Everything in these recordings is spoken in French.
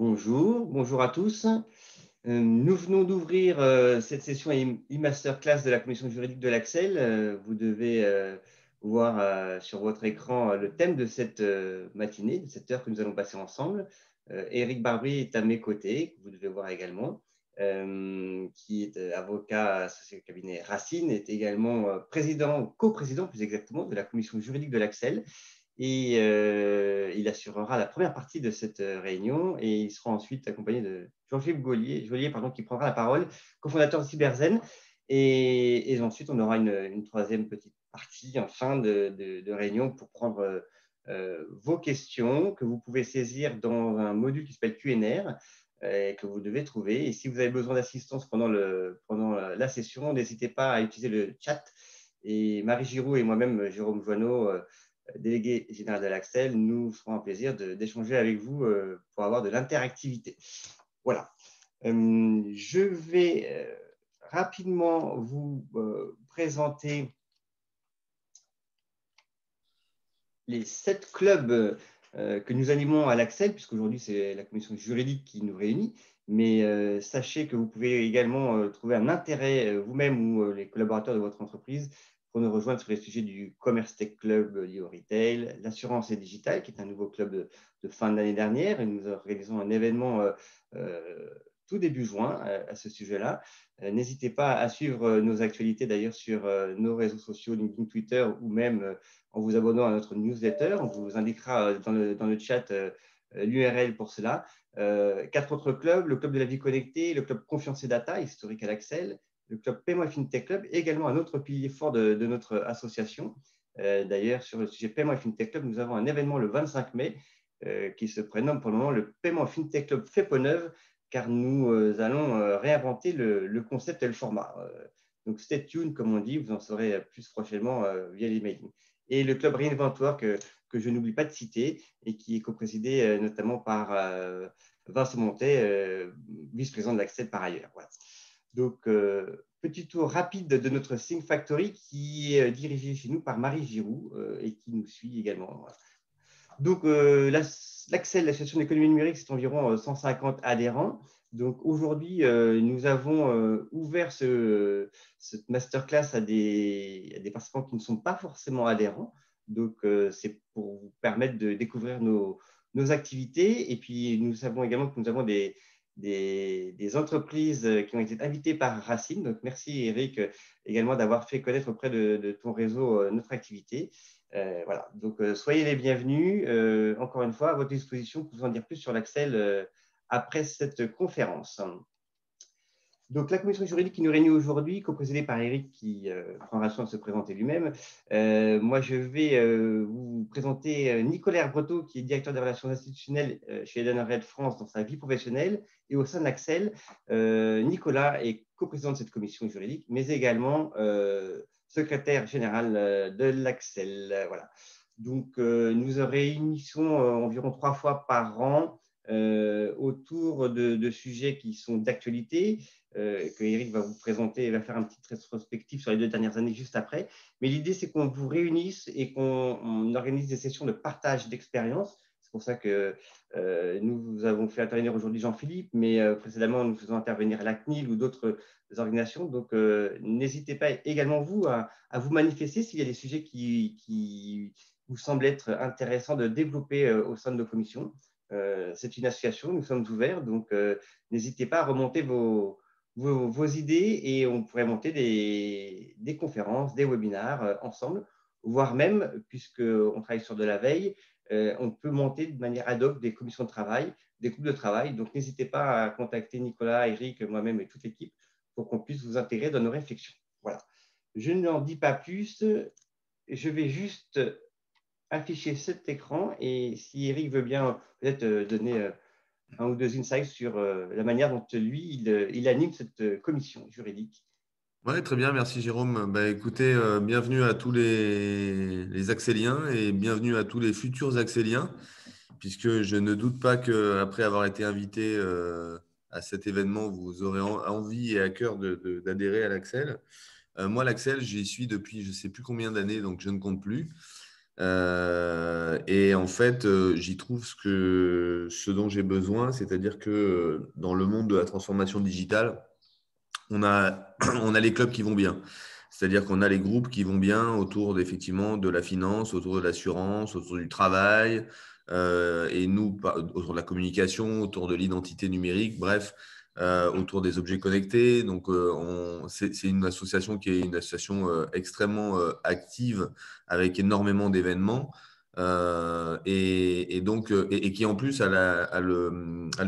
Bonjour à tous. Nous venons d'ouvrir cette session e-masterclass de la commission juridique de l'Axel. Vous devez voir sur votre écran le thème de cette matinée, de cette heure que nous allons passer ensemble. Éric Barbry est à mes côtés, que vous devez voir également, qui est avocat associé au cabinet Racine, est également coprésident plus exactement, de la commission juridique de l'Axel. Et il assurera la première partie de cette réunion et il sera ensuite accompagné de Jean-Philippe Joliet, qui prendra la parole, cofondateur de Cyberzen. Et ensuite, on aura une troisième petite partie en fin de réunion pour prendre vos questions que vous pouvez saisir dans un module qui s'appelle Q&R que vous devez trouver. Et si vous avez besoin d'assistance pendant la session, n'hésitez pas à utiliser le chat. Et Marie Giroux et moi-même, Jérôme Joanneau, délégué général de l'Axel, nous ferons un plaisir d'échanger avec vous pour avoir de l'interactivité. Voilà. Je vais rapidement vous présenter les 7 clubs que nous animons à l'Axel, puisqu'aujourd'hui, c'est la commission juridique qui nous réunit. Mais sachez que vous pouvez également trouver un intérêt vous-même ou les collaborateurs de votre entreprise pour nous rejoindre sur les sujets du Commerce Tech Club lié au retail, l'assurance et digital, qui est un nouveau club de fin de l'année dernière. Et nous organisons un événement tout début juin à ce sujet-là. N'hésitez pas à suivre nos actualités d'ailleurs sur nos réseaux sociaux, LinkedIn, Twitter ou même en vous abonnant à notre newsletter. On vous indiquera dans le chat l'URL pour cela. 4 autres clubs, le club de la vie connectée, le club Confiance et Data, historique à l'Axel, le club Paiement et FinTech Club, également un autre pilier fort de notre association. D'ailleurs, sur le sujet Paiement et FinTech Club, nous avons un événement le 25 mai qui se prénomme pour le moment le Paiement et FinTech Club fait peau neuve, car nous allons réinventer le concept et le format. Donc, stay tuned, comme on dit, vous en saurez plus prochainement via l'email. Et le club Reinventoire que je n'oublie pas de citer et qui est coprésidé notamment par Vincent Montet, vice-président de l'Axel par ailleurs. Voilà. Donc, petit tour rapide de notre Think Factory qui est dirigé chez nous par Marie Giroux et qui nous suit également. Voilà. Donc, l'Axel, l'association d'économie numérique, c'est environ 150 adhérents. Donc, aujourd'hui, nous avons ouvert cette masterclass à des participants qui ne sont pas forcément adhérents. Donc, c'est pour vous permettre de découvrir nos activités. Et puis, nous savons également que nous avons des entreprises qui ont été invitées par Racine. Donc, merci Eric également d'avoir fait connaître auprès de ton réseau notre activité. Voilà, donc soyez les bienvenus. Encore une fois, à votre disposition pour vous en dire plus sur l'Axel après cette conférence. Donc, la commission juridique qui nous réunit aujourd'hui, coprésidée par Eric qui prendra soin de se présenter lui-même. Moi, je vais vous présenter Nicolas Breteau, qui est directeur des relations institutionnelles chez Edenred France dans sa vie professionnelle et au sein de l'Axel. Nicolas est coprésident de cette commission juridique, mais également secrétaire général de l'Axel. Voilà. Donc, nous réunissons environ 3 fois par an autour de sujets qui sont d'actualité, que Eric va vous présenter et va faire un petit rétrospectif sur les 2 dernières années juste après. Mais l'idée, c'est qu'on vous réunisse et qu'on organise des sessions de partage d'expérience. C'est pour ça que nous avons fait intervenir aujourd'hui Jean-Philippe, mais précédemment, nous faisons intervenir la CNIL ou d'autres organisations. Donc, n'hésitez pas également, vous, à vous manifester s'il y a des sujets qui vous semblent être intéressants de développer au sein de nos commissions. C'est une association, nous sommes ouverts, donc n'hésitez pas à remonter vos idées et on pourrait monter des conférences, des webinaires ensemble, voire même, puisqu'on travaille sur de la veille, on peut monter de manière ad hoc des commissions de travail, des groupes de travail. Donc, n'hésitez pas à contacter Nicolas, Eric, moi-même et toute l'équipe pour qu'on puisse vous intégrer dans nos réflexions. Voilà. Je n'en dis pas plus. Je vais juste afficher cet écran et si Eric veut bien peut-être donner un ou 2 insights sur la manière dont lui, il anime cette commission juridique. Oui, très bien, merci Jérôme. Bah, écoutez, bienvenue à tous les Axéliens et bienvenue à tous les futurs Axéliens, puisque je ne doute pas qu'après avoir été invité à cet événement, vous aurez envie et à cœur d'adhérer à l'Axel. Moi, l'Axel, j'y suis depuis je ne sais plus combien d'années, donc je ne compte plus. Et en fait, j'y trouve ce dont j'ai besoin, c'est-à-dire que dans le monde de la transformation digitale, on a, on a les clubs qui vont bien. C'est-à-dire qu'on a les groupes qui vont bien autour effectivement de la finance, autour de l'assurance, autour du travail, et nous, autour de la communication, autour de l'identité numérique, bref, autour des objets connectés. Donc, c'est une association qui est une association extrêmement active avec énormément d'événements. Et qui en plus a le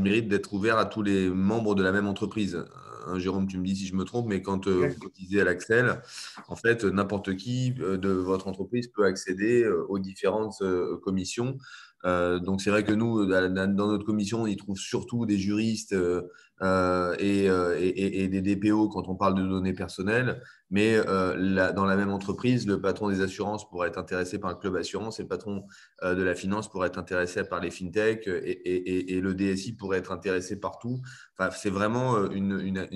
mérite d'être ouvert à tous les membres de la même entreprise. Jérôme, tu me dis si je me trompe, mais quand vous cotisez à l'Axel, en fait, n'importe qui de votre entreprise peut accéder aux différentes commissions. Donc, c'est vrai que nous, dans notre commission, on y trouve surtout des juristes et des DPO quand on parle de données personnelles. Mais dans la même entreprise, le patron des assurances pourrait être intéressé par le club assurance et le patron de la finance pourrait être intéressé par les fintechs et le DSI pourrait être intéressé par tout. Enfin, c'est vraiment une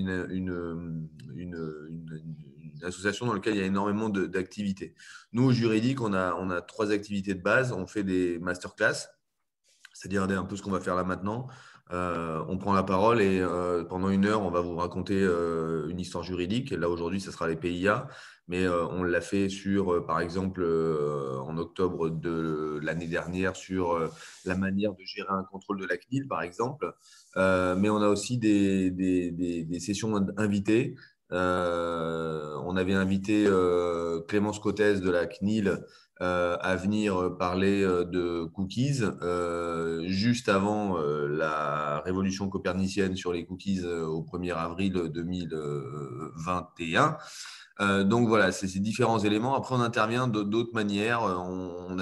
association dans laquelle il y a énormément d'activités. Nous, au juridique, on a 3 activités de base. On fait des masterclass, c'est-à-dire un peu ce qu'on va faire là maintenant. On prend la parole et pendant 1 heure, on va vous raconter une histoire juridique. Là, aujourd'hui, ce sera les PIA. Mais on l'a fait par exemple, en octobre de l'année dernière, sur la manière de gérer un contrôle de la CNIL, par exemple. Mais on a aussi des sessions invitées. On avait invité Clémence Cottès de la CNIL à venir parler de cookies juste avant la révolution copernicienne sur les cookies au 1er avril 2021. Donc voilà, c'est ces différents éléments. Après, on intervient d'autres manières. On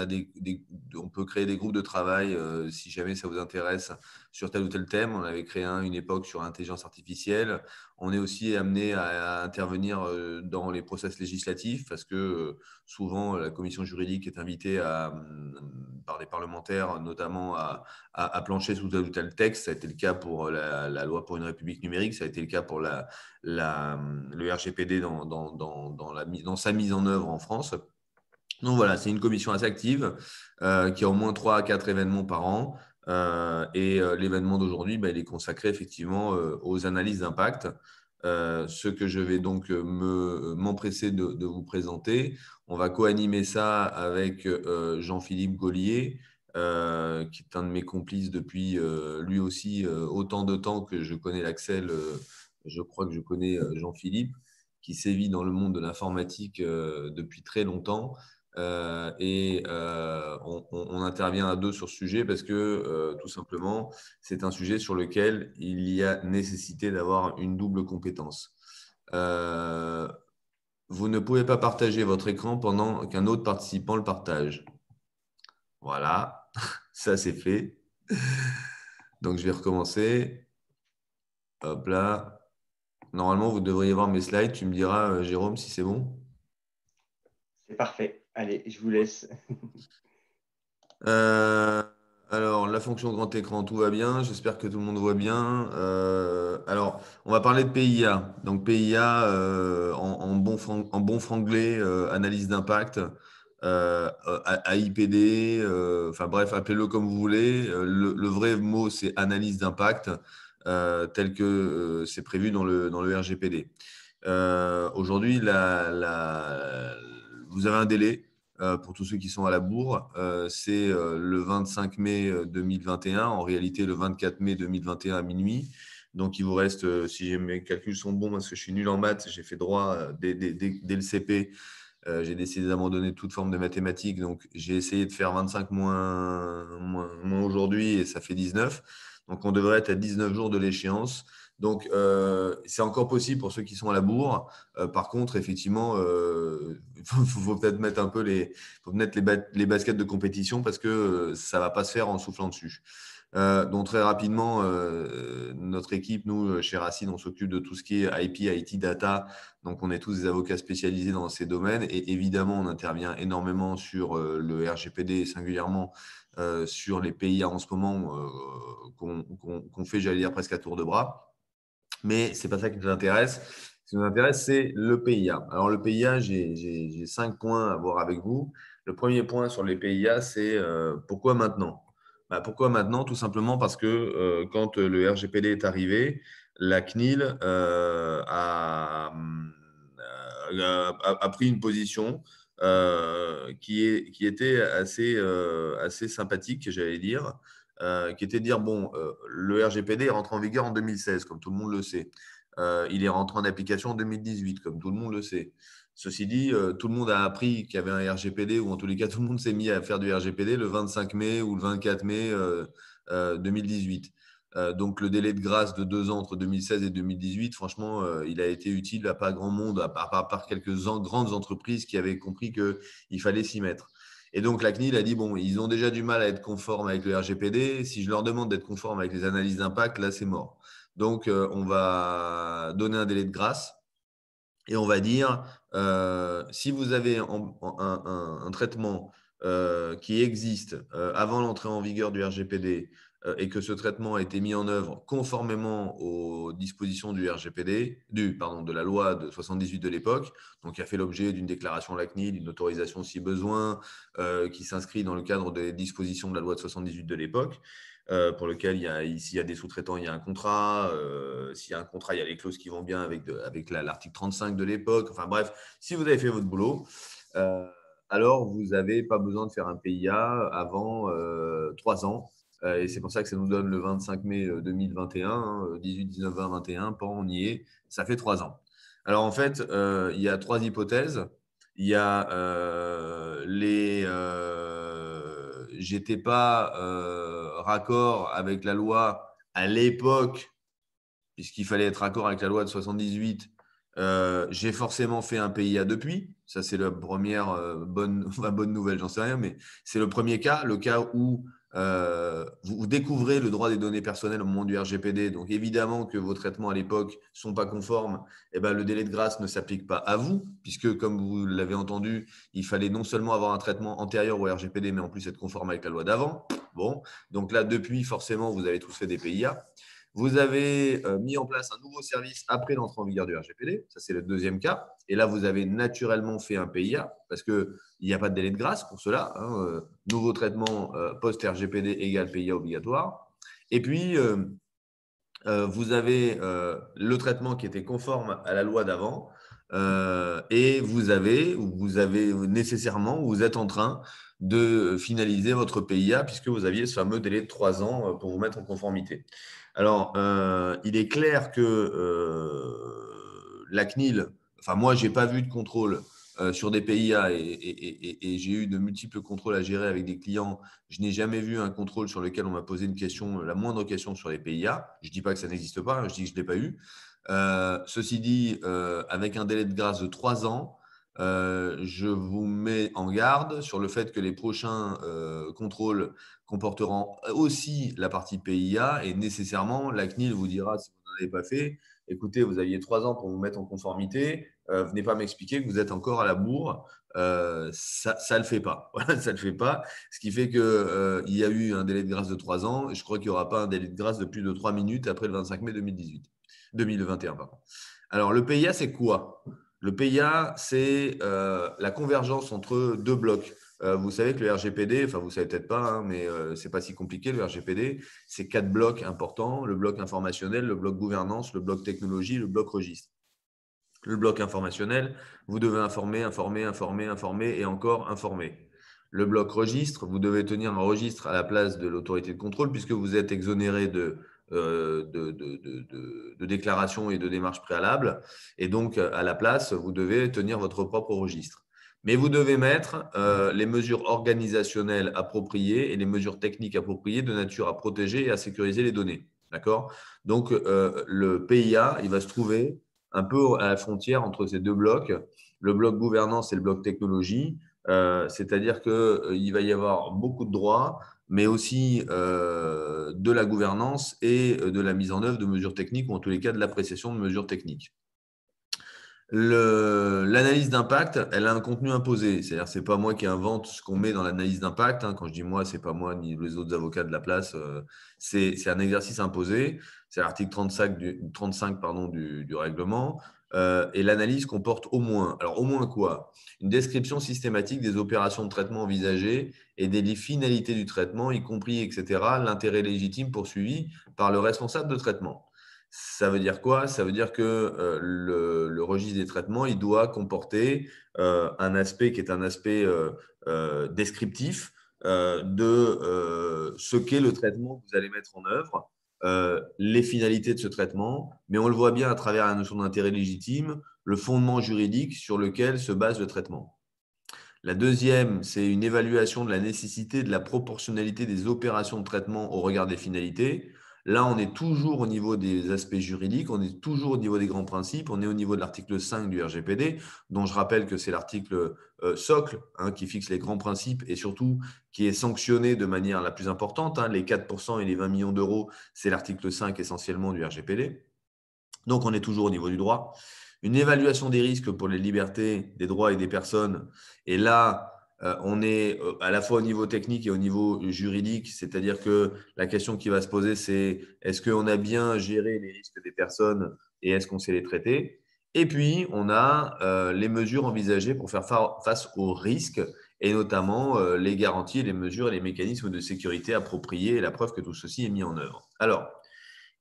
peut créer des groupes de travail si jamais ça vous intéresse sur tel ou tel thème. On avait créé une époque sur l'intelligence artificielle. On est aussi amené à intervenir dans les process législatifs parce que souvent la commission juridique est invitée par des parlementaires, notamment à plancher sous tel ou tel texte. Ça a été le cas pour la loi pour une république numérique. Ça a été le cas pour le RGPD dans sa mise en œuvre en France. Donc voilà, c'est une commission assez active qui a au moins 3 à 4 événements par an. L'événement d'aujourd'hui, il est consacré effectivement aux analyses d'impact. Ce que je vais donc m'empresser de vous présenter. On va co-animer ça avec Jean-Philippe Gaulier, qui est un de mes complices depuis lui aussi autant de temps que je connais l'Axel. Je crois que je connais Jean-Philippe, qui sévit dans le monde de l'informatique depuis très longtemps. On intervient à 2 sur ce sujet parce que tout simplement, c'est un sujet sur lequel il y a nécessité d'avoir une double compétence. Vous ne pouvez pas partager votre écran pendant qu'un autre participant le partage. Voilà, ça c'est fait. Donc je vais recommencer. Hop là. Normalement, vous devriez voir mes slides. Tu me diras, Jérôme, si c'est bon. C'est parfait. Allez, je vous laisse. Alors, la fonction grand écran, tout va bien. J'espère que tout le monde voit bien. Alors, on va parler de PIA. Donc, PIA, en bon franglais, analyse d'impact, AIPD, enfin bref, appelez-le comme vous voulez. Le vrai mot, c'est analyse d'impact, tel que c'est prévu dans le RGPD. Aujourd'hui, vous avez un délai pour tous ceux qui sont à la bourre. C'est le 25 mai 2021, en réalité le 24 mai 2021 à minuit. Donc, il vous reste, si mes calculs sont bons, parce que je suis nul en maths, j'ai fait droit dès le CP. J'ai décidé d'abandonner toute forme de mathématiques. Donc, j'ai essayé de faire 25 moins aujourd'hui et ça fait 19. Donc, on devrait être à 19 jours de l'échéance. Donc, c'est encore possible pour ceux qui sont à la bourre. Par contre, effectivement, faut peut-être mettre un peu les baskets de compétition parce que ça ne va pas se faire en soufflant dessus. Donc, très rapidement, notre équipe, nous, chez Racine, on s'occupe de tout ce qui est IP, IT, data. Donc, on est tous des avocats spécialisés dans ces domaines. Et évidemment, on intervient énormément sur le RGPD et singulièrement sur les PIA en ce moment qu'on fait, j'allais dire, presque à tour de bras. Mais ce n'est pas ça qui nous intéresse. Ce qui nous intéresse, c'est le PIA. Alors, le PIA, j'ai 5 points à voir avec vous. Le premier point sur les PIA, c'est pourquoi maintenant? Pourquoi maintenant? Tout simplement parce que quand le RGPD est arrivé, la CNIL a pris une position qui était assez sympathique, j'allais dire, qui était de dire, bon, le RGPD est rentré en vigueur en 2016, comme tout le monde le sait. Il est rentré en application en 2018, comme tout le monde le sait. Ceci dit, tout le monde a appris qu'il y avait un RGPD, ou en tous les cas, tout le monde s'est mis à faire du RGPD le 25 mai ou le 24 mai 2018. Donc, le délai de grâce de 2 ans entre 2016 et 2018, franchement, il a été utile à pas grand monde, à part quelques grandes entreprises qui avaient compris qu'il fallait s'y mettre. Et donc, la CNIL a dit, bon, ils ont déjà du mal à être conformes avec le RGPD. Si je leur demande d'être conformes avec les analyses d'impact, là, c'est mort. Donc, on va donner un délai de grâce et on va dire, si vous avez un traitement qui existe avant l'entrée en vigueur du RGPD et que ce traitement a été mis en œuvre conformément aux dispositions du RGPD, de la loi de 78 de l'époque, donc qui a fait l'objet d'une déclaration à la CNIL, d'une autorisation si besoin, qui s'inscrit dans le cadre des dispositions de la loi de 78 de l'époque, pour lequel s'il y a des sous-traitants, il y a un contrat. S'il y a un contrat, il y a les clauses qui vont bien avec l'article 35 de l'époque. Enfin bref, si vous avez fait votre boulot, alors vous n'avez pas besoin de faire un PIA avant 3 ans. Et c'est pour ça que ça nous donne le 25 mai 2021, 18, 19, 20, 21, pan, on y est, ça fait 3 ans. Alors en fait, il y a 3 hypothèses. Il y a j'étais pas raccord avec la loi à l'époque, puisqu'il fallait être raccord avec la loi de 78. J'ai forcément fait un PIA depuis. Ça, c'est la première bonne nouvelle, j'en sais rien, mais c'est le premier cas, le cas où vous découvrez le droit des données personnelles au moment du RGPD. Donc, évidemment que vos traitements à l'époque ne sont pas conformes. Eh ben, le délai de grâce ne s'applique pas à vous, puisque, comme vous l'avez entendu, il fallait non seulement avoir un traitement antérieur au RGPD, mais en plus être conforme avec la loi d'avant. Bon, donc là, depuis, forcément, vous avez tous fait des PIA. Vous avez mis en place un nouveau service après l'entrée en vigueur du RGPD. Ça, c'est le deuxième cas. Et là, vous avez naturellement fait un PIA parce qu'il n'y a pas de délai de grâce pour cela. Nouveau traitement post-RGPD égale PIA obligatoire. Et puis, vous avez le traitement qui était conforme à la loi d'avant. Et vous avez nécessairement, vous êtes en train de finaliser votre PIA puisque vous aviez ce fameux délai de 3 ans pour vous mettre en conformité. Alors, il est clair que la CNIL, enfin moi, je n'ai pas vu de contrôle sur des PIA et j'ai eu de multiples contrôles à gérer avec des clients. Je n'ai jamais vu un contrôle sur lequel on m'a posé une question, la moindre question sur les PIA. Je ne dis pas que ça n'existe pas, je dis que je ne l'ai pas eu. Ceci dit, avec un délai de grâce de 3 ans, je vous mets en garde sur le fait que les prochains contrôles comporteront aussi la partie PIA et nécessairement, la CNIL vous dira, si vous n'en avez pas fait, écoutez, vous aviez 3 ans pour vous mettre en conformité, venez pas m'expliquer que vous êtes encore à la bourre. Ça ne le fait pas. Voilà, ça ne le fait pas. Ce qui fait qu'il y a eu un délai de grâce de 3 ans et je crois qu'il n'y aura pas un délai de grâce de plus de 3 minutes après le 25 mai 2021. Pardon. Alors, le PIA, c'est quoi? Le PIA, c'est la convergence entre deux blocs. Vous savez que le RGPD, enfin vous ne savez peut-être pas, hein, mais ce n'est pas si compliqué, le RGPD, c'est 4 blocs importants, le bloc informationnel, le bloc gouvernance, le bloc technologie, le bloc registre. Le bloc informationnel, vous devez informer et encore informer. Le bloc registre, vous devez tenir un registre à la place de l'autorité de contrôle puisque vous êtes exonéré de déclarations et de démarches préalables. Et donc, à la place, vous devez tenir votre propre registre. Mais vous devez mettre les mesures organisationnelles appropriées et les mesures techniques appropriées de nature à protéger et à sécuriser les données. D'accord? Donc, le PIA, il va se trouver un peu à la frontière entre ces deux blocs, le bloc gouvernance et le bloc technologie. C'est-à-dire qu'il va y avoir beaucoup de droits, mais aussi de la gouvernance et de la mise en œuvre de mesures techniques, ou en tous les cas de l'appréciation de mesures techniques. L'analyse d'impact, elle a un contenu imposé. C'est-à-dire, ce n'est pas moi qui invente ce qu'on met dans l'analyse d'impact. Quand je dis moi, ce n'est pas moi ni les autres avocats de la place. C'est un exercice imposé. C'est l'article 35 du règlement. et l'analyse comporte au moins. Alors, au moins quoi? Une description systématique des opérations de traitement envisagées et des finalités du traitement, y compris, etc., l'intérêt légitime poursuivi par le responsable de traitement. Ça veut dire quoi? Ça veut dire que le registre des traitements, il doit comporter un aspect qui est un aspect descriptif de ce qu'est le traitement que vous allez mettre en œuvre, les finalités de ce traitement, mais on le voit bien à travers la notion d'intérêt légitime, le fondement juridique sur lequel se base le traitement. La deuxième, c'est une évaluation de la nécessité de la proportionnalité des opérations de traitement au regard des finalités. Là, on est toujours au niveau des aspects juridiques, on est toujours au niveau des grands principes, on est au niveau de l'article 5 du RGPD, dont je rappelle que c'est l'article socle qui fixe les grands principes et surtout qui est sanctionné de manière la plus importante. Les 4% et les 20 millions d'euros, c'est l'article 5 essentiellement du RGPD. Donc, on est toujours au niveau du droit. Une évaluation des risques pour les libertés, des droits et des personnes. Et là, on est à la fois au niveau technique et au niveau juridique, c'est-à-dire que la question qui va se poser, c'est est-ce qu'on a bien géré les risques des personnes et est-ce qu'on sait les traiter? Et puis, on a les mesures envisagées pour faire face aux risques et notamment les garanties, les mesures et les mécanismes de sécurité appropriés et la preuve que tout ceci est mis en œuvre. Alors,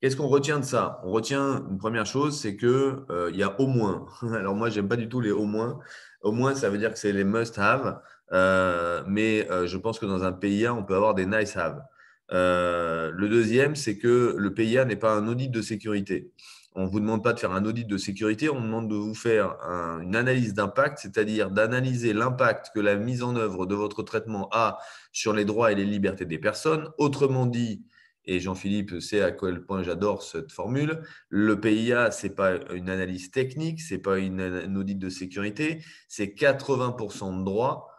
qu'est-ce qu'on retient de ça? On retient une première chose, c'est qu'il y a au moins. Alors moi, j'aime pas du tout les au moins. Au moins, ça veut dire que c'est les must-have. Mais je pense que dans un PIA, on peut avoir des nice-have. Le deuxième, c'est que le PIA n'est pas un audit de sécurité. On ne vous demande pas de faire un audit de sécurité, on demande de vous faire une analyse d'impact, c'est-à-dire d'analyser l'impact que la mise en œuvre de votre traitement a sur les droits et les libertés des personnes. Autrement dit, et Jean-Philippe sait à quel point j'adore cette formule, le PIA, ce n'est pas une analyse technique, ce n'est pas un audit de sécurité, c'est 80% de droit,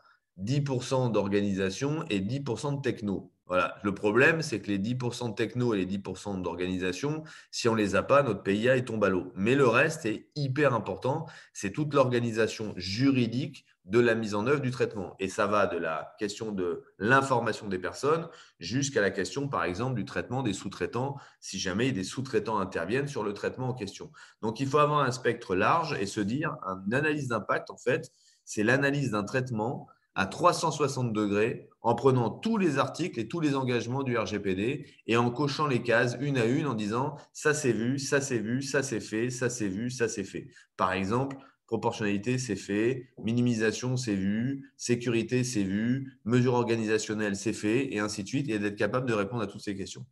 10% d'organisation et 10% de techno. Voilà. Le problème, c'est que les 10% de techno et les 10% d'organisation, si on ne les a pas, notre PIA il tombe à l'eau. Mais le reste est hyper important, c'est toute l'organisation juridique de la mise en œuvre du traitement. Et ça va de la question de l'information des personnes jusqu'à la question, par exemple, du traitement des sous-traitants, si jamais des sous-traitants interviennent sur le traitement en question. Donc, il faut avoir un spectre large et se dire, une analyse d'impact, en fait, c'est l'analyse d'un traitement à 360 degrés en prenant tous les articles et tous les engagements du RGPD et en cochant les cases une à une en disant ça c'est vu, ça c'est vu, ça c'est fait, ça c'est vu, ça c'est fait. Par exemple, proportionnalité, c'est fait. Minimisation, c'est vu. Sécurité, c'est vu. Mesure organisationnelle, c'est fait. Et ainsi de suite. Et d'être capable de répondre à toutes ces questions.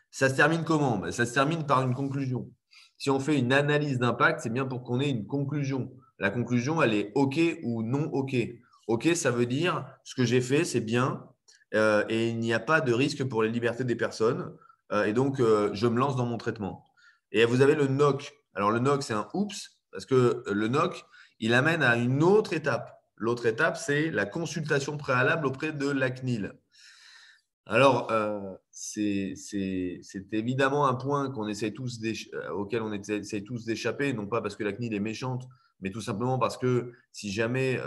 Ça se termine comment? Ça se termine par une conclusion. Si on fait une analyse d'impact, c'est bien pour qu'on ait une conclusion. La conclusion, elle est OK ou non OK. OK, ça veut dire ce que j'ai fait, c'est bien et il n'y a pas de risque pour les libertés des personnes. Et donc, je me lance dans mon traitement. Et vous avez le NOC. Alors, le NOC, c'est un oups parce que le NOC, il amène à une autre étape. L'autre étape, c'est la consultation préalable auprès de la CNIL. Alors, c'est évidemment un point auquel on essaie tous d'échapper, non pas parce que la CNIL est méchante, mais tout simplement parce que si jamais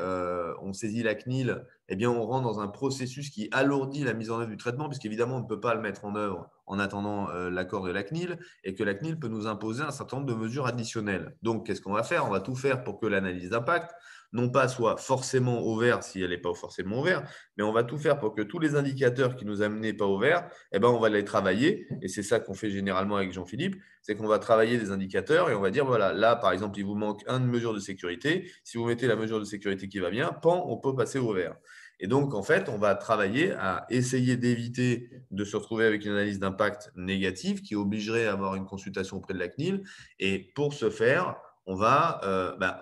on saisit la CNIL, eh bien, on rentre dans un processus qui alourdit la mise en œuvre du traitement, puisqu'évidemment, on ne peut pas le mettre en œuvre en attendant l'accord de la CNIL, et que la CNIL peut nous imposer un certain nombre de mesures additionnelles. Donc, qu'est-ce qu'on va faire? On va tout faire pour que l'analyse d'impact, non pas soit forcément au vert si elle n'est pas forcément au vert, mais on va tout faire pour que tous les indicateurs qui nous amenaient pas au vert, eh ben, on va les travailler. Et c'est ça qu'on fait généralement avec Jean-Philippe, c'est qu'on va travailler des indicateurs et on va dire, voilà, là, par exemple, il vous manque une mesure de sécurité. Si vous mettez la mesure de sécurité qui va bien, pan, on peut passer au vert. Et donc, en fait, on va travailler à essayer d'éviter de se retrouver avec une analyse d'impact négative qui obligerait à avoir une consultation auprès de la CNIL. Et pour ce faire, on va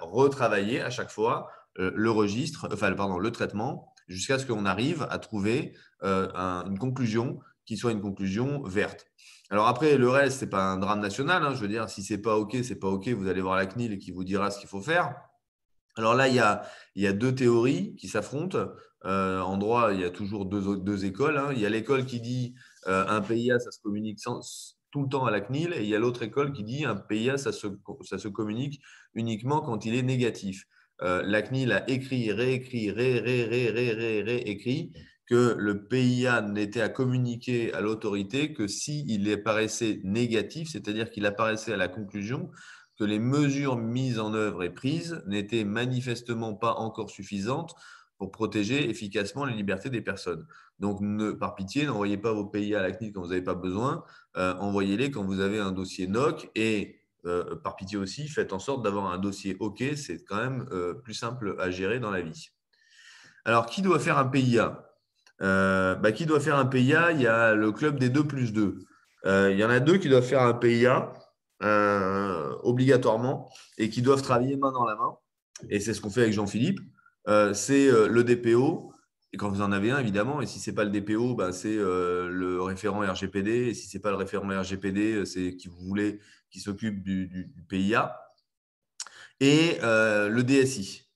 retravailler à chaque fois le traitement jusqu'à ce qu'on arrive à trouver une conclusion qui soit une conclusion verte. Alors après, le reste, ce n'est pas un drame national. Je veux dire, si ce n'est pas OK, c'est pas OK. Vous allez voir la CNIL qui vous dira ce qu'il faut faire. Alors là, il y a deux théories qui s'affrontent. En droit, il y a toujours deux écoles. Il y a l'école qui dit un PIA, ça se communique tout le temps à la CNIL. Et il y a l'autre école qui dit un PIA, ça se communique uniquement quand il est négatif. La CNIL a écrit, réécrit, réécrit que le PIA n'était à communiquer à l'autorité que s'il apparaissait négatif, c'est-à-dire qu'il apparaissait à la conclusion que les mesures mises en œuvre et prises n'étaient manifestement pas encore suffisantes pour protéger efficacement les libertés des personnes. Donc, par pitié, n'envoyez pas vos PIA à la CNIL quand vous n'avez pas besoin, envoyez-les quand vous avez un dossier NOC et par pitié aussi, faites en sorte d'avoir un dossier OK, c'est quand même plus simple à gérer dans la vie. Alors, qui doit faire un PIA? Qui doit faire un PIA? Il y a le club des 2+2. Il y en a 2 qui doivent faire un PIA obligatoirement et qui doivent travailler main dans la main. Et c'est ce qu'on fait avec Jean-Philippe. C'est le DPO. Et quand vous en avez un, évidemment, et si ce n'est pas le DPO, c'est le référent RGPD. Et si ce n'est pas le référent RGPD, c'est qui vous voulez qui s'occupe du PIA. Et le DSI.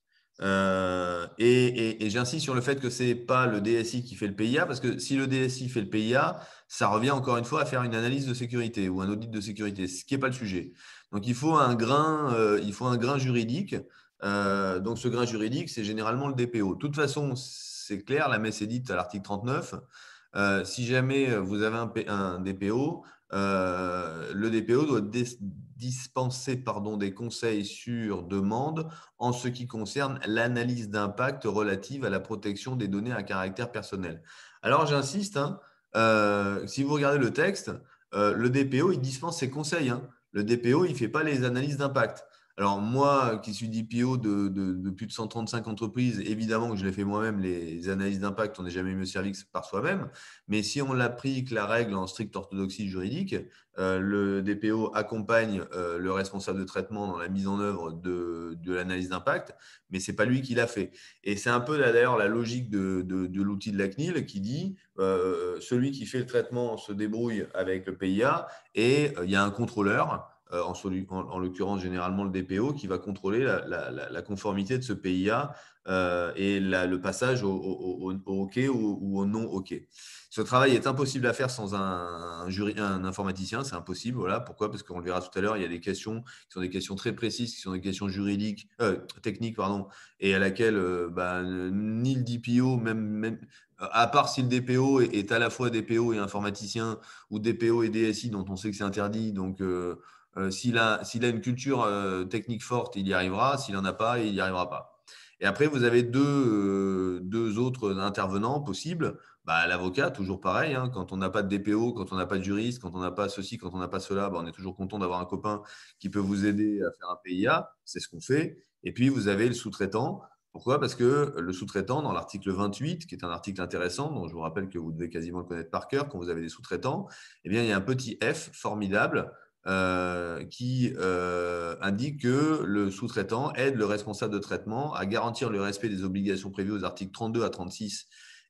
Et j'insiste sur le fait que ce n'est pas le DSI qui fait le PIA, parce que si le DSI fait le PIA, ça revient encore une fois à faire une analyse de sécurité ou un audit de sécurité, ce qui n'est pas le sujet. Donc, il faut un grain juridique. Donc, ce grain juridique, c'est généralement le DPO. De toute façon, c'est clair, la messe est dite à l'article 39. Si jamais vous avez un DPO, le DPO doit dispenser des conseils sur demande en ce qui concerne l'analyse d'impact relative à la protection des données à caractère personnel. Alors, j'insiste, si vous regardez le texte, le DPO, il dispense ses conseils. Le DPO, il ne fait pas les analyses d'impact. Alors, moi, qui suis DPO de plus de 135 entreprises, évidemment que je l'ai fait moi-même, les analyses d'impact, on n'est jamais mieux servi que par soi-même. Mais si on l'applique la règle en stricte orthodoxie juridique, le DPO accompagne le responsable de traitement dans la mise en œuvre de l'analyse d'impact, mais ce n'est pas lui qui l'a fait. Et c'est un peu d'ailleurs la logique de l'outil de la CNIL qui dit celui qui fait le traitement se débrouille avec le PIA et il y a un contrôleur. En l'occurrence généralement le DPO, qui va contrôler la conformité de ce PIA et le passage au OK ou au non OK. Ce travail est impossible à faire sans un informaticien, c'est impossible. Voilà. Pourquoi? Parce qu'on le verra tout à l'heure, il y a des questions qui sont des questions très précises, qui sont des questions techniques, et à laquelle ni le DPO, même à part si le DPO est à la fois DPO et informaticien, ou DPO et DSI, dont on sait que c'est interdit, donc s'il a une culture technique forte, il y arrivera. S'il n'en a pas, il n'y arrivera pas. Et après, vous avez deux autres intervenants possibles. L'avocat, toujours pareil. Quand on n'a pas de DPO, quand on n'a pas de juriste, quand on n'a pas ceci, quand on n'a pas cela, on est toujours content d'avoir un copain qui peut vous aider à faire un PIA. C'est ce qu'on fait. Et puis, vous avez le sous-traitant. Pourquoi? Parce que le sous-traitant, dans l'article 28, qui est un article intéressant, dont je vous rappelle que vous devez quasiment le connaître par cœur quand vous avez des sous-traitants, il y a un petit F formidable qui indique que le sous-traitant aide le responsable de traitement à garantir le respect des obligations prévues aux articles 32 à 36.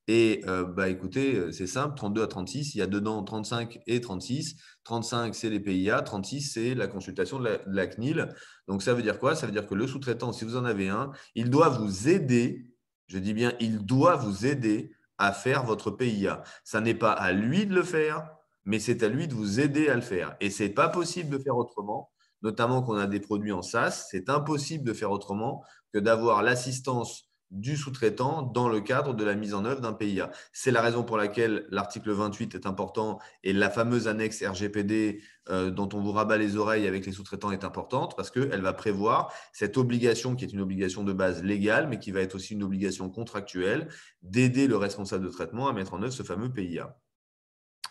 Et écoutez, c'est simple, 32 à 36, il y a dedans 35 et 36. 35, c'est les PIA, 36, c'est la consultation de la CNIL. Donc, ça veut dire quoi? Ça veut dire que le sous-traitant, si vous en avez un, il doit vous aider, je dis bien, il doit vous aider à faire votre PIA. Ça n'est pas à lui de le faire, mais c'est à lui de vous aider à le faire. Et ce n'est pas possible de faire autrement, notamment qu'on a des produits en SaaS. C'est impossible de faire autrement que d'avoir l'assistance du sous-traitant dans le cadre de la mise en œuvre d'un PIA. C'est la raison pour laquelle l'article 28 est important et la fameuse annexe RGPD dont on vous rabat les oreilles avec les sous-traitants est importante parce qu'elle va prévoir cette obligation qui est une obligation de base légale, mais qui va être aussi une obligation contractuelle d'aider le responsable de traitement à mettre en œuvre ce fameux PIA.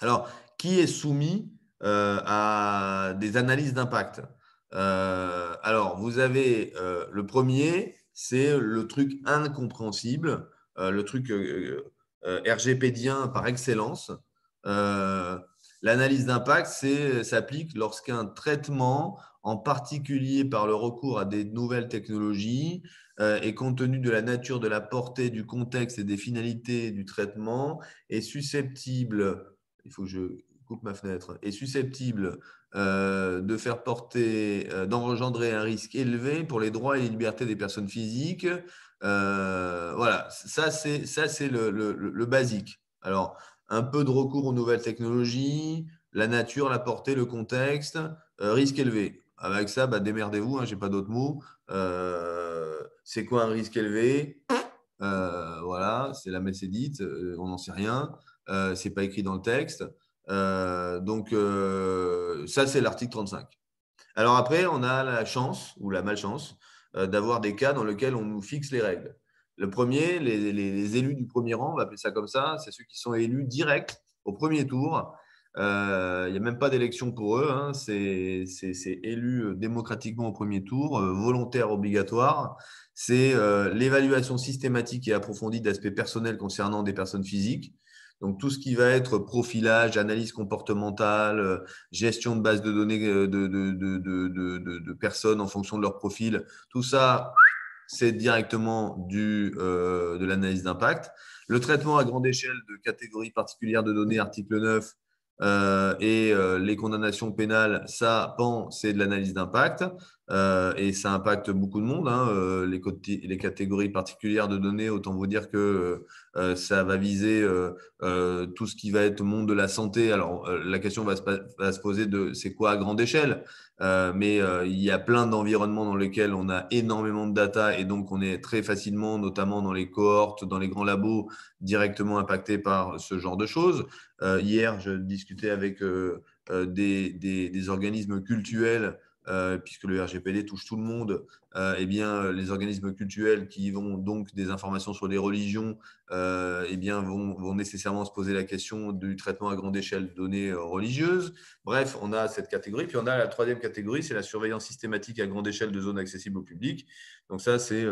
Alors, qui est soumis à des analyses d'impact? Alors, vous avez le premier, c'est le truc incompréhensible, le truc RGPDien par excellence. L'analyse d'impact s'applique lorsqu'un traitement, en particulier par le recours à des nouvelles technologies, et compte tenu de la nature, de la portée, du contexte et des finalités du traitement, est susceptible, il faut que je coupe ma fenêtre, est susceptible de faire porter, d'engendrer un risque élevé pour les droits et les libertés des personnes physiques. Voilà, ça c'est le basique. Alors, un peu de recours aux nouvelles technologies, la nature, la portée, le contexte, risque élevé. Avec ça, démerdez-vous, je n'ai pas d'autres mots. C'est quoi un risque élevé? Voilà, c'est la messe édite, on n'en sait rien. Ce n'est pas écrit dans le texte. Donc, ça, c'est l'article 35. Alors après, on a la chance ou la malchance d'avoir des cas dans lesquels on nous fixe les règles. Le premier, les élus du premier rang, on va appeler ça comme ça, c'est ceux qui sont élus direct au premier tour. Il n'y a même pas d'élection pour eux, hein. C'est élu démocratiquement au premier tour, volontaire obligatoire. C'est l'évaluation systématique et approfondie d'aspects personnels concernant des personnes physiques. Donc, tout ce qui va être profilage, analyse comportementale, gestion de base de données de personnes en fonction de leur profil, tout ça, c'est directement de l'analyse d'impact. Le traitement à grande échelle de catégories particulières de données, article 9, les condamnations pénales, ça, c'est de l'analyse d'impact. Et ça impacte beaucoup de monde, hein, les catégories particulières de données. Autant vous dire que ça va viser tout ce qui va être monde de la santé. Alors, la question va se poser de c'est quoi à grande échelle, mais il y a plein d'environnements dans lesquels on a énormément de data et donc on est très facilement, notamment dans les cohortes, dans les grands labos, directement impacté par ce genre de choses. Hier, je discutais avec des organismes cultuels, puisque le RGPD touche tout le monde. Eh bien, les organismes cultuels qui vont donc des informations sur les religions eh bien, vont nécessairement se poser la question du traitement à grande échelle de données religieuses. Bref, on a cette catégorie. Puis on a la troisième catégorie, c'est la surveillance systématique à grande échelle de zones accessibles au public. Donc ça, c'est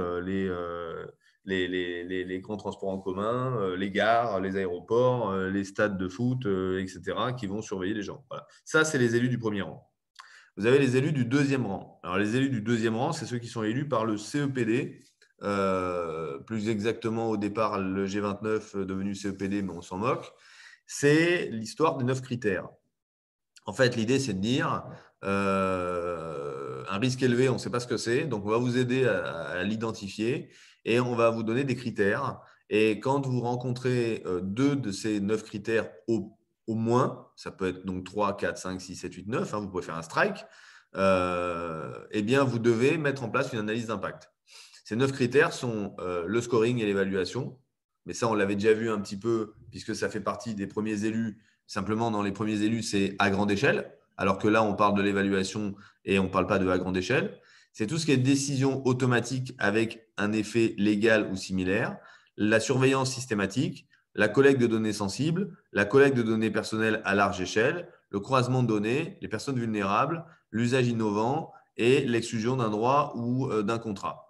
les grands transports en commun, les gares, les aéroports, les stades de foot, etc., qui vont surveiller les gens. Voilà. Ça, c'est les élus du premier rang. Vous avez les élus du deuxième rang. Alors, les élus du deuxième rang, c'est ceux qui sont élus par le CEPD. Plus exactement, au départ, le G29 devenu CEPD, mais on s'en moque. C'est l'histoire des 9 critères. En fait, l'idée, c'est de dire un risque élevé, on ne sait pas ce que c'est, donc on va vous aider à l'identifier et on va vous donner des critères. Et quand vous rencontrez 2 de ces 9 critères au moins, ça peut être donc 3, 4, 5, 6, 7, 8, 9, hein, vous pouvez faire un strike, eh bien, vous devez mettre en place une analyse d'impact. Ces 9 critères sont le scoring et l'évaluation, mais ça, on l'avait déjà vu un petit peu puisque ça fait partie des premiers élus. Simplement, dans les premiers élus, c'est à grande échelle, alors que là, on parle de l'évaluation et on ne parle pas de à grande échelle. C'est tout ce qui est décision automatique avec un effet légal ou similaire, la surveillance systématique, la collecte de données sensibles, la collecte de données personnelles à large échelle, le croisement de données, les personnes vulnérables, l'usage innovant et l'exclusion d'un droit ou d'un contrat.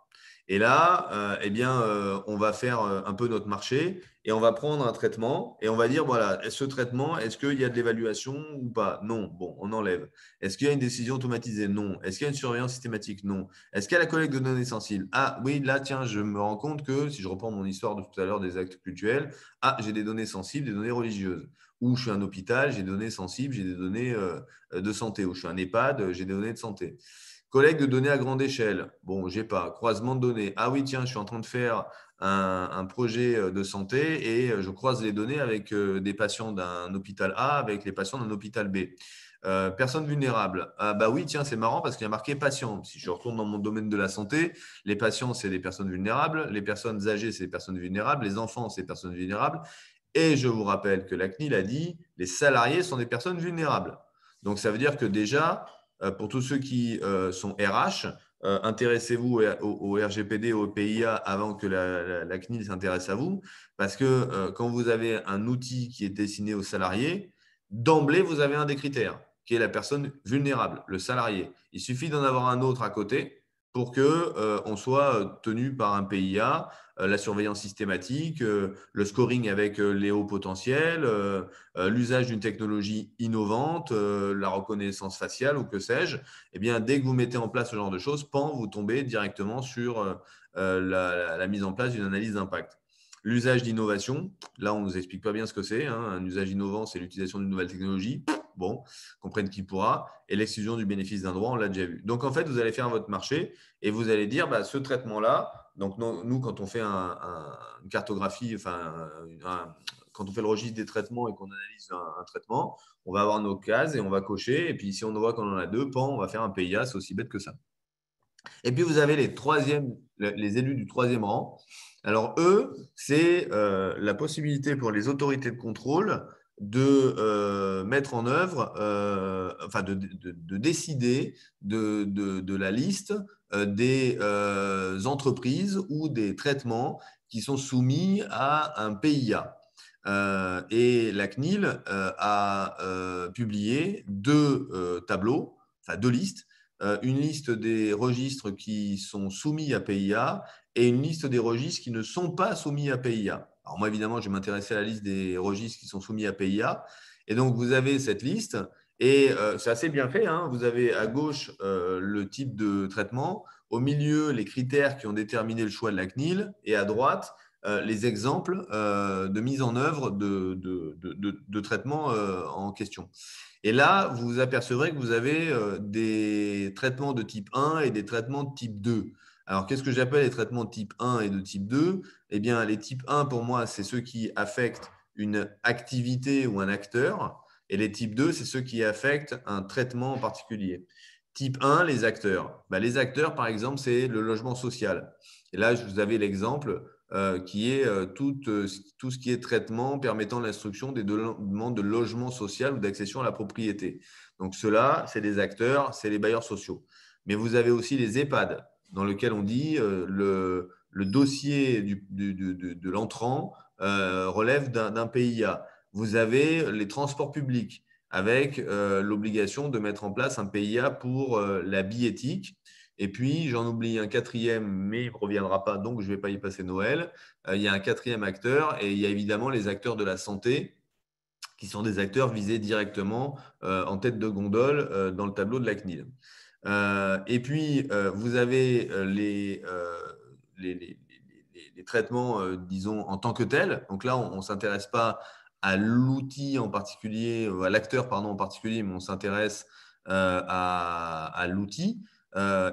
Et là, eh bien, on va faire un peu notre marché et on va prendre un traitement et on va dire, voilà, ce traitement, est-ce qu'il y a de l'évaluation ou pas? Non. Bon, on enlève. Est-ce qu'il y a une décision automatisée? Non. Est-ce qu'il y a une surveillance systématique? Non. Est-ce qu'il y a la collecte de données sensibles? Ah oui, là, tiens, je me rends compte que, si je reprends mon histoire de tout à l'heure des actes cultuels, j'ai des données sensibles, des données religieuses. Ou je suis un hôpital, j'ai des données sensibles, j'ai des données de santé. Ou je suis un EHPAD, j'ai des données de santé. Collecte de données à grande échelle. Bon, j'ai pas. Croisement de données. Ah oui, tiens, je suis en train de faire un projet de santé et je croise les données avec des patients d'un hôpital A avec les patients d'un hôpital B. Personnes vulnérables. Ah bah oui, tiens, c'est marrant parce qu'il y a marqué patient. Si je retourne dans mon domaine de la santé, les patients, c'est des personnes vulnérables. Les personnes âgées, c'est des personnes vulnérables. Les enfants, c'est des personnes vulnérables. Et je vous rappelle que la CNIL a dit les salariés sont des personnes vulnérables. Donc, ça veut dire que déjà, pour tous ceux qui sont RH, intéressez-vous au RGPD, au PIA avant que la CNIL s'intéresse à vous, parce que quand vous avez un outil qui est destiné aux salariés, d'emblée, vous avez un des critères, qui est la personne vulnérable, le salarié. Il suffit d'en avoir un autre à côté pour qu'on soit tenu par un PIA, la surveillance systématique, le scoring avec les hauts potentiels, l'usage d'une technologie innovante, la reconnaissance faciale ou que sais-je. Eh bien, dès que vous mettez en place ce genre de choses, vous tombez directement sur la mise en place d'une analyse d'impact. L'usage d'innovation, là, on ne nous explique pas bien ce que c'est. Hein. Un usage innovant, c'est l'utilisation d'une nouvelle technologie. Bon, comprenne qui pourra. Et l'exclusion du bénéfice d'un droit, on l'a déjà vu. Donc, en fait, vous allez faire votre marché et vous allez dire, ce traitement-là, donc nous, quand on fait une cartographie, quand on fait le registre des traitements et qu'on analyse un traitement, on va avoir nos cases et on va cocher. Et puis, si on voit qu'on en a deux, on va faire un PIA, c'est aussi bête que ça. Et puis, vous avez les élus du troisième rang. Alors, eux, c'est la possibilité pour les autorités de contrôle de mettre en œuvre, enfin de décider de la liste des entreprises ou des traitements qui sont soumis à un PIA. Et la CNIL a publié deux tableaux, enfin deux listes, une liste des registres qui sont soumis à PIA et une liste des registres qui ne sont pas soumis à PIA. Alors moi, évidemment, je vais m'intéresser à la liste des registres qui sont soumis à PIA. Et donc, vous avez cette liste et c'est assez bien fait, hein. Vous avez à gauche le type de traitement, au milieu les critères qui ont déterminé le choix de la CNIL et à droite les exemples de mise en œuvre de traitements en question. Et là, vous vous apercevrez que vous avez des traitements de type 1 et des traitements de type 2. Alors, qu'est-ce que j'appelle les traitements de type 1 et de type 2? Eh bien, les types 1, pour moi, c'est ceux qui affectent une activité ou un acteur. Et les types 2, c'est ceux qui affectent un traitement en particulier. Type 1, les acteurs. Les acteurs, par exemple, c'est le logement social. Et là, je vous avais l'exemple qui est tout ce qui est traitement permettant l'instruction des demandes de logement social ou d'accession à la propriété. Donc, ceux-là, c'est des acteurs, c'est les bailleurs sociaux. Mais vous avez aussi les EHPAD, dans lesquels on dit le dossier de l'entrant relève d'un PIA. Vous avez les transports publics avec l'obligation de mettre en place un PIA pour la billettique. Et puis, j'en oublie un quatrième, mais il ne reviendra pas, donc je ne vais pas y passer Noël. Il y a un quatrième acteur et il y a évidemment les acteurs de la santé qui sont des acteurs visés directement en tête de gondole dans le tableau de la CNIL. Et puis, vous avez les traitements, disons, en tant que tels. Donc là, on ne s'intéresse pas à l'outil en particulier, à l'acteur pardon, en particulier, mais on s'intéresse à l'outil.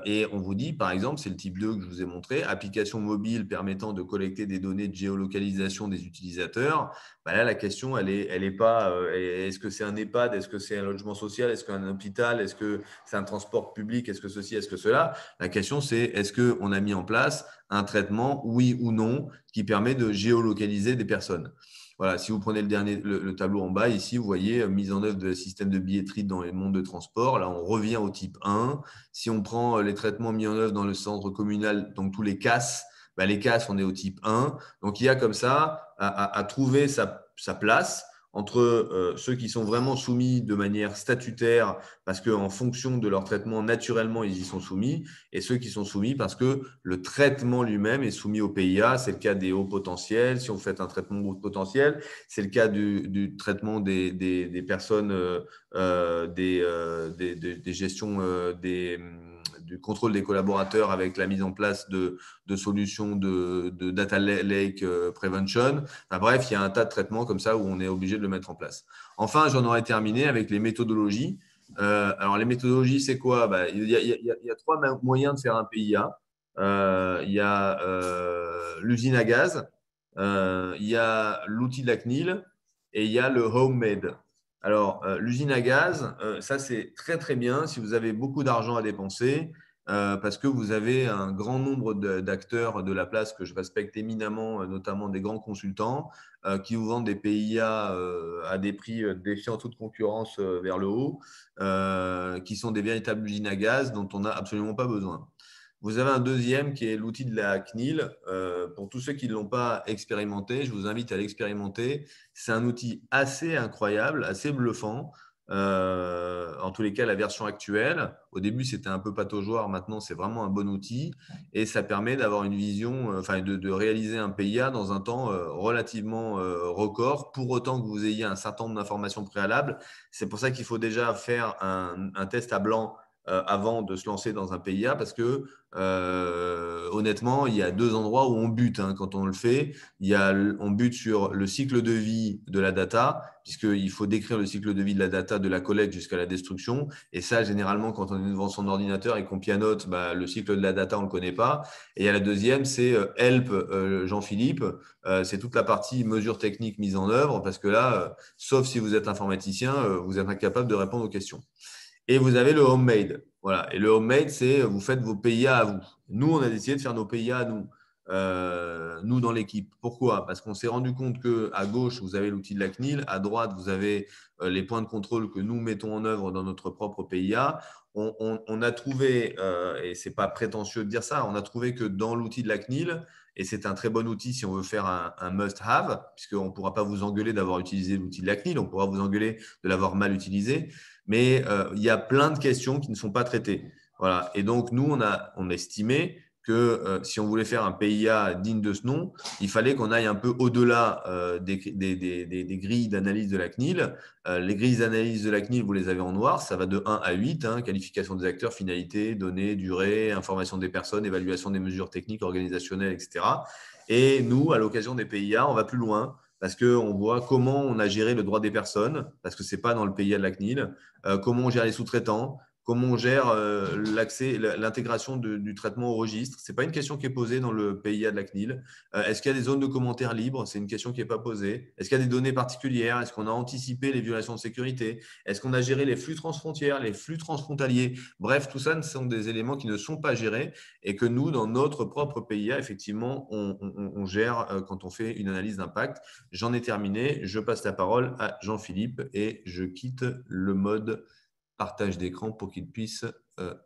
Et on vous dit, par exemple, c'est le type 2 que je vous ai montré, application mobile permettant de collecter des données de géolocalisation des utilisateurs. Là, la question, elle est pas est-ce que c'est un EHPAD, est-ce que c'est un logement social, est-ce qu'un hôpital, est-ce que c'est un transport public, est-ce que ceci, est-ce que cela. La question, c'est est-ce qu'on a mis en place un traitement, oui ou non, qui permet de géolocaliser des personnes. Voilà, si vous prenez le tableau en bas, ici, vous voyez mise en œuvre de système de billetterie dans les mondes de transport. Là, on revient au type 1. Si on prend les traitements mis en œuvre dans le centre communal, donc tous les CAS, les CAS, on est au type 1. Donc, il y a comme ça à trouver sa place entre ceux qui sont vraiment soumis de manière statutaire parce qu'en fonction de leur traitement, naturellement, ils y sont soumis, et ceux qui sont soumis parce que le traitement lui-même est soumis au PIA. C'est le cas des hauts potentiels. Si on fait un traitement haut potentiel, c'est le cas du traitement des personnes, des gestions, du contrôle des collaborateurs avec la mise en place de solutions de data lake prevention. Bref, il y a un tas de traitements comme ça où on est obligé de le mettre en place. Enfin, j'en aurais terminé avec les méthodologies. Alors, les méthodologies, c'est quoi? Il y a trois moyens de faire un PIA. Il y a l'usine à gaz, il y a l'outil de la CNIL et il y a le homemade. Alors, l'usine à gaz, ça, c'est très, très bien si vous avez beaucoup d'argent à dépenser parce que vous avez un grand nombre d'acteurs de la place que je respecte éminemment, notamment des grands consultants qui vous vendent des PIA à des prix défiant toute concurrence vers le haut, qui sont des véritables usines à gaz dont on n'a absolument pas besoin. Vous avez un deuxième qui est l'outil de la CNIL. Pour tous ceux qui ne l'ont pas expérimenté, je vous invite à l'expérimenter. C'est un outil assez incroyable, assez bluffant. En tous les cas, la version actuelle, au début, c'était un peu pataugeoire. Maintenant, c'est vraiment un bon outil et ça permet d'avoir une vision, de réaliser un PIA dans un temps relativement record, pour autant que vous ayez un certain nombre d'informations préalables. C'est pour ça qu'il faut déjà faire un test à blanc avant de se lancer dans un PIA parce que honnêtement, il y a deux endroits où on bute quand on le fait. On bute sur le cycle de vie de la data, puisqu'il faut décrire le cycle de vie de la data de la collecte jusqu'à la destruction. Et ça, généralement, quand on est devant son ordinateur et qu'on pianote, le cycle de la data, on ne le connaît pas. Et il y a la deuxième, c'est Help Jean-Philippe. C'est toute la partie mesures techniques mise en œuvre, parce que là, sauf si vous êtes informaticien, vous êtes incapable de répondre aux questions. Et vous avez le homemade. Voilà. Et le homemade, c'est vous faites vos PIA à vous. Nous, on a décidé de faire nos PIA à nous. nous, dans l'équipe. Pourquoi? Parce qu'on s'est rendu compte qu'à gauche, vous avez l'outil de la CNIL, à droite, vous avez les points de contrôle que nous mettons en œuvre dans notre propre PIA. On a trouvé, et ce n'est pas prétentieux de dire ça, on a trouvé que dans l'outil de la CNIL, et c'est un très bon outil si on veut faire un must-have, puisqu'on ne pourra pas vous engueuler d'avoir utilisé l'outil de la CNIL, on pourra vous engueuler de l'avoir mal utilisé, mais il y a plein de questions qui ne sont pas traitées. Voilà. Et donc, nous, on a estimé que si on voulait faire un PIA digne de ce nom, il fallait qu'on aille un peu au-delà des grilles d'analyse de la CNIL. Les grilles d'analyse de la CNIL, vous les avez en noir, ça va de 1 à 8, qualification des acteurs, finalité, données, durée, information des personnes, évaluation des mesures techniques, organisationnelles, etc. Et nous, à l'occasion des PIA, on va plus loin parce qu'on voit comment on a géré le droit des personnes, parce que ce n'est pas dans le PIA de la CNIL, comment on gère les sous-traitants, comment on gère l'intégration du traitement au registre. Ce n'est pas une question qui est posée dans le PIA de la CNIL. Est-ce qu'il y a des zones de commentaires libres? C'est une question qui n'est pas posée. Est-ce qu'il y a des données particulières? Est-ce qu'on a anticipé les violations de sécurité? Est-ce qu'on a géré les flux transfrontières, les flux transfrontaliers? Bref, tout ça, ce sont des éléments qui ne sont pas gérés et que nous, dans notre propre PIA, effectivement, on gère quand on fait une analyse d'impact. J'en ai terminé. Je passe la parole à Jean-Philippe et je quitte le mode partage d'écran pour qu'il puisse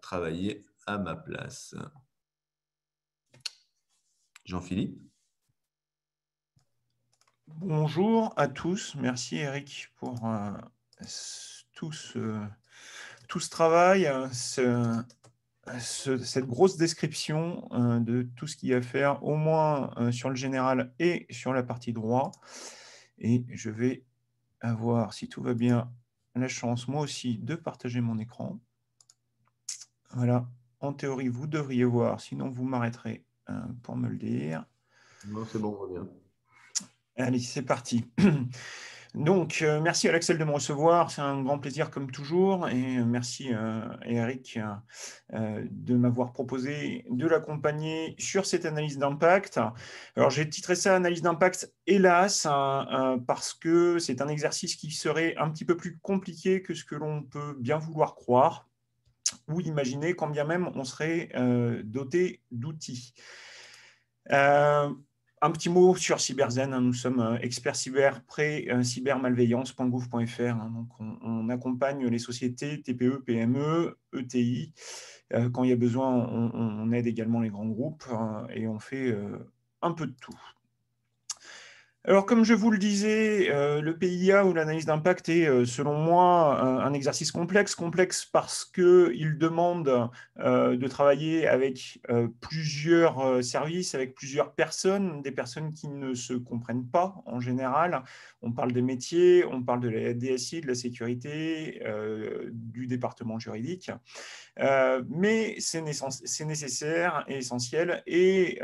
travailler à ma place. Jean-Philippe. Bonjour à tous. Merci Eric pour tout ce travail, cette grosse description de tout ce qu'il y a à faire, au moins sur le général et sur la partie droit. Et je vais avoir, si tout va bien, la chance, moi aussi, de partager mon écran. Voilà. En théorie, vous devriez voir, sinon vous m'arrêterez pour me le dire. Non, c'est bon, on revient. Allez, c'est parti. Donc, merci à l'Axel de me recevoir. C'est un grand plaisir comme toujours. Et merci Eric de m'avoir proposé de l'accompagner sur cette analyse d'impact. Alors, j'ai titré ça analyse d'impact, hélas, parce que c'est un exercice qui serait un petit peu plus compliqué que ce que l'on peut bien vouloir croire ou imaginer, quand bien même on serait doté d'outils. Un petit mot sur Cyberzen. Nous sommes experts cyber près cybermalveillance.gouv.fr. Donc, on accompagne les sociétés TPE, PME, ETI. Quand il y a besoin, on aide également les grands groupes et on fait un peu de tout. Alors, comme je vous le disais, le PIA ou l'analyse d'impact est, selon moi, un exercice complexe parce qu'il demande de travailler avec plusieurs services, avec plusieurs personnes, des personnes qui ne se comprennent pas en général. On parle des métiers, on parle de la DSI, de la sécurité, du département juridique. Mais c'est nécessaire et essentiel. Et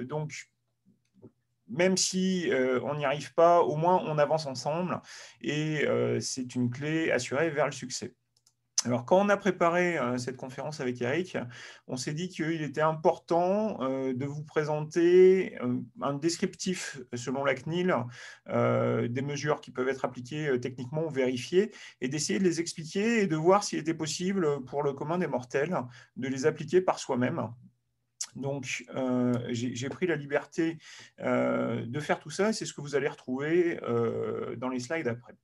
donc, même si on n'y arrive pas, au moins on avance ensemble et c'est une clé assurée vers le succès. Alors, quand on a préparé cette conférence avec Eric, on s'est dit qu'il était important de vous présenter un descriptif selon la CNIL des mesures qui peuvent être appliquées techniquement ou vérifiées et d'essayer de les expliquer et de voir s'il était possible pour le commun des mortels de les appliquer par soi-même. Donc, j'ai pris la liberté de faire tout ça et c'est ce que vous allez retrouver dans les slides après.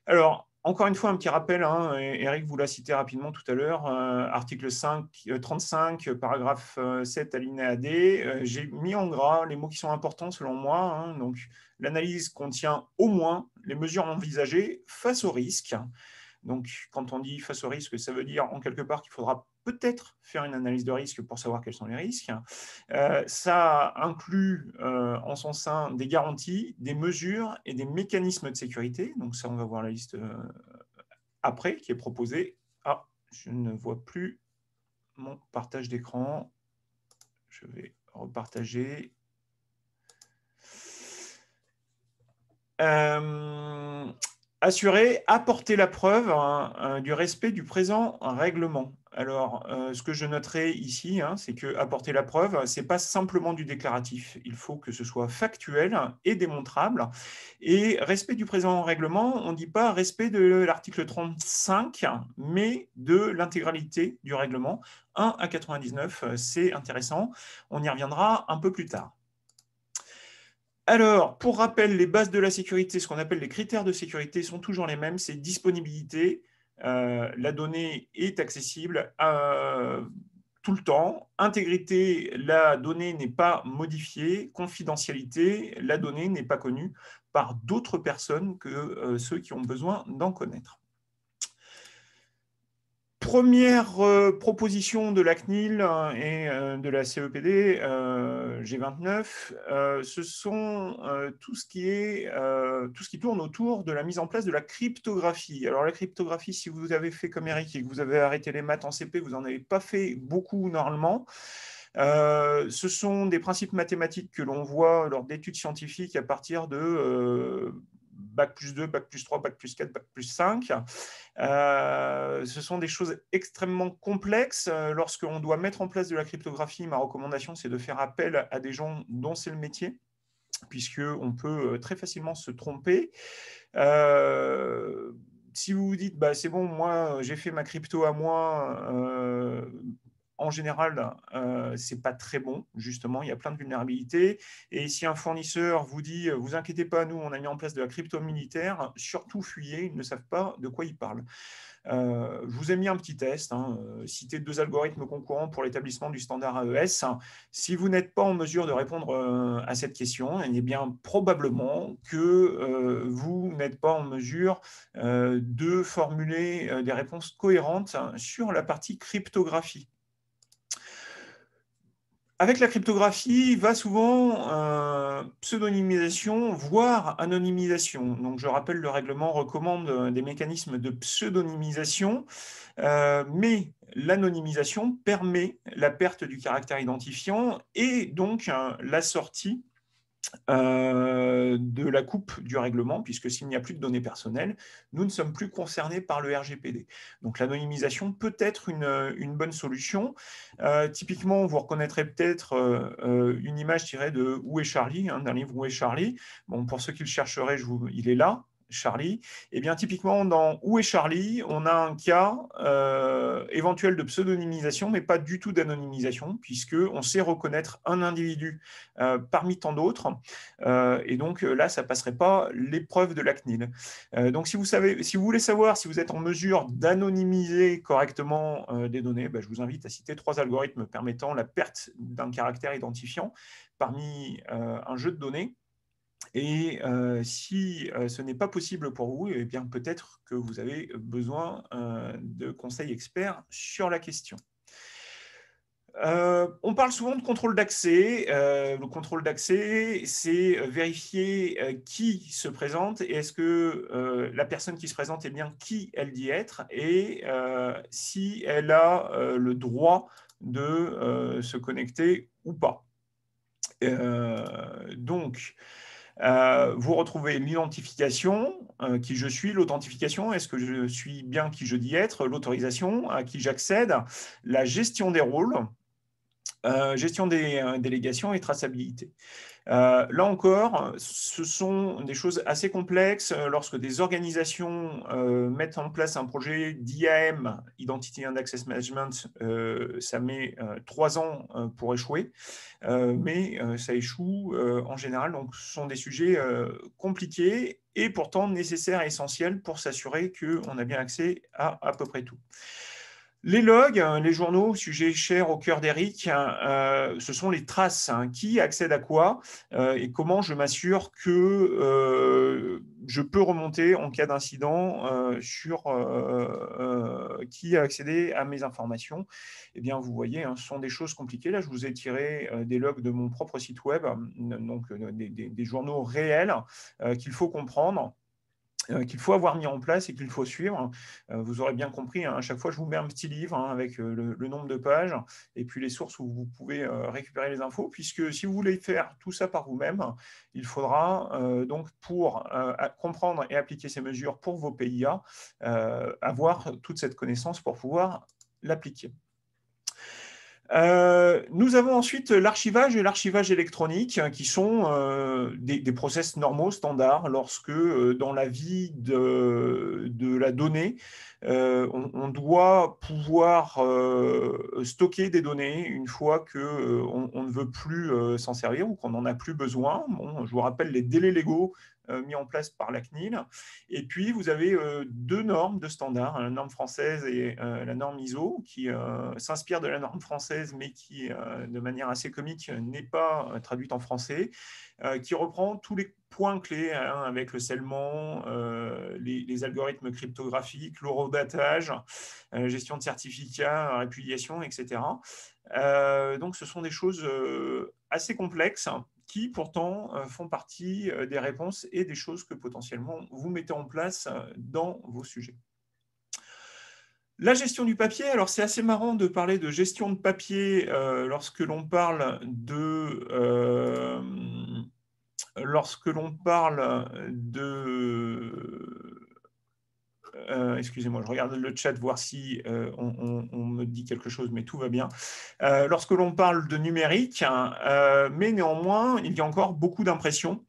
Alors, encore une fois, un petit rappel, Eric vous l'a cité rapidement tout à l'heure, article 35, paragraphe 7, alinéa D. J'ai mis en gras les mots qui sont importants selon moi. Donc, l'analyse contient au moins les mesures envisagées face au risque. Donc, quand on dit face au risque, ça veut dire en quelque part qu'il faudra peut-être faire une analyse de risque pour savoir quels sont les risques. Ça inclut en son sein des garanties, des mesures et des mécanismes de sécurité. Donc ça, on va voir la liste après qui est proposée. Ah, je ne vois plus mon partage d'écran. Je vais repartager. Assurer, apporter la preuve du respect du présent règlement. Alors, ce que je noterai ici, c'est que apporter la preuve, ce n'est pas simplement du déclaratif. Il faut que ce soit factuel et démontrable. Et respect du présent règlement, on ne dit pas respect de l'article 35, mais de l'intégralité du règlement. 1 à 99, c'est intéressant. On y reviendra un peu plus tard. Alors, pour rappel, les bases de la sécurité, ce qu'on appelle les critères de sécurité, sont toujours les mêmes. C'est disponibilité, la donnée est accessible tout le temps. Intégrité, la donnée n'est pas modifiée. Confidentialité, la donnée n'est pas connue par d'autres personnes que ceux qui ont besoin d'en connaître. Première proposition de la CNIL et de la CEPD G29, ce sont tout ce qui tourne autour de la mise en place de la cryptographie. Alors la cryptographie, si vous avez fait comme Eric et que vous avez arrêté les maths en CP, vous n'en avez pas fait beaucoup normalement. Ce sont des principes mathématiques que l'on voit lors d'études scientifiques à partir de Bac plus 2, Bac plus 3, Bac plus 4, Bac plus 5. Ce sont des choses extrêmement complexes. Lorsqu'on doit mettre en place de la cryptographie, ma recommandation, c'est de faire appel à des gens dont c'est le métier, puisqu'on peut très facilement se tromper. Si vous vous dites, c'est bon, moi, j'ai fait ma crypto à moi, en général, ce n'est pas très bon, justement, il y a plein de vulnérabilités. Et si un fournisseur vous dit, vous inquiétez pas, nous, on a mis en place de la crypto militaire, surtout fuyez, ils ne savent pas de quoi ils parlent. Je vous ai mis un petit test, citer 2 algorithmes concurrents pour l'établissement du standard AES. Si vous n'êtes pas en mesure de répondre à cette question, eh bien probablement que vous n'êtes pas en mesure de formuler des réponses cohérentes sur la partie cryptographie. Avec la cryptographie, va souvent pseudonymisation, voire anonymisation. Donc, je rappelle, le règlement recommande des mécanismes de pseudonymisation, mais l'anonymisation permet la perte du caractère identifiant et donc la sortie de la coupe du règlement, puisque s'il n'y a plus de données personnelles, nous ne sommes plus concernés par le RGPD. Donc l'anonymisation peut être une bonne solution. Typiquement, vous reconnaîtrez peut-être une image tirée de Où est Charlie, d'un livre Où est Charlie. Bon, pour ceux qui le chercheraient, il est là. Charlie, eh bien typiquement dans Où est Charlie, on a un cas éventuel de pseudonymisation, mais pas du tout d'anonymisation, puisqu'on sait reconnaître un individu parmi tant d'autres, et donc là, ça ne passerait pas l'épreuve de la CNIL. Donc si vous voulez savoir si vous êtes en mesure d'anonymiser correctement des données, je vous invite à citer 3 algorithmes permettant la perte d'un caractère identifiant parmi un jeu de données. Et si ce n'est pas possible pour vous, eh bien peut-être que vous avez besoin de conseils experts sur la question. On parle souvent de contrôle d'accès. Le contrôle d'accès, c'est vérifier qui se présente et est-ce que la personne qui se présente est bien qui elle dit être et si elle a le droit de se connecter ou pas. Donc, vous retrouvez l'identification, qui je suis, l'authentification, est-ce que je suis bien qui je dis être, l'autorisation, à qui j'accède, la gestion des rôles, gestion des délégations et traçabilité. Là encore, ce sont des choses assez complexes. Lorsque des organisations mettent en place un projet d'IAM, Identity and Access Management, ça met 3 ans pour échouer, mais ça échoue en général. Donc, ce sont des sujets compliqués et pourtant nécessaires et essentiels pour s'assurer qu'on a bien accès à peu près tout. Les logs, les journaux, sujet cher au cœur d'Eric, ce sont les traces. Qui accède à quoi et comment je m'assure que je peux remonter en cas d'incident sur qui a accédé à mes informations. Eh bien, vous voyez, ce sont des choses compliquées. Là, je vous ai tiré des logs de mon propre site web, donc des journaux réels qu'il faut comprendre, qu'il faut avoir mis en place et qu'il faut suivre. Vous aurez bien compris, à chaque fois, je vous mets un petit livre avec le nombre de pages et puis les sources où vous pouvez récupérer les infos, puisque si vous voulez faire tout ça par vous-même, il faudra donc, pour comprendre et appliquer ces mesures pour vos PIA, avoir toute cette connaissance pour pouvoir l'appliquer. Nous avons ensuite l'archivage et l'archivage électronique qui sont des process normaux, standards, lorsque dans la vie de la donnée, on doit pouvoir stocker des données une fois qu'on ne veut plus s'en servir ou qu'on n'en a plus besoin. Bon, je vous rappelle les délais légaux mis en place par la CNIL. Et puis, vous avez deux normes de standards, la norme française et la norme ISO, qui s'inspire de la norme française, mais qui, de manière assez comique, n'est pas traduite en français, qui reprend tous les points clés avec le scellement, les algorithmes cryptographiques, l'horodatage, gestion de certificats, répudiation, etc. Donc, ce sont des choses assez complexes qui pourtant font partie des réponses et des choses que potentiellement vous mettez en place dans vos sujets. La gestion du papier, alors c'est assez marrant de parler de gestion de papier lorsque l'on parle de... excusez-moi, je regarde le chat, voir si on me dit quelque chose, mais tout va bien. Lorsque l'on parle de numérique, mais néanmoins, il y a encore beaucoup d'impressions.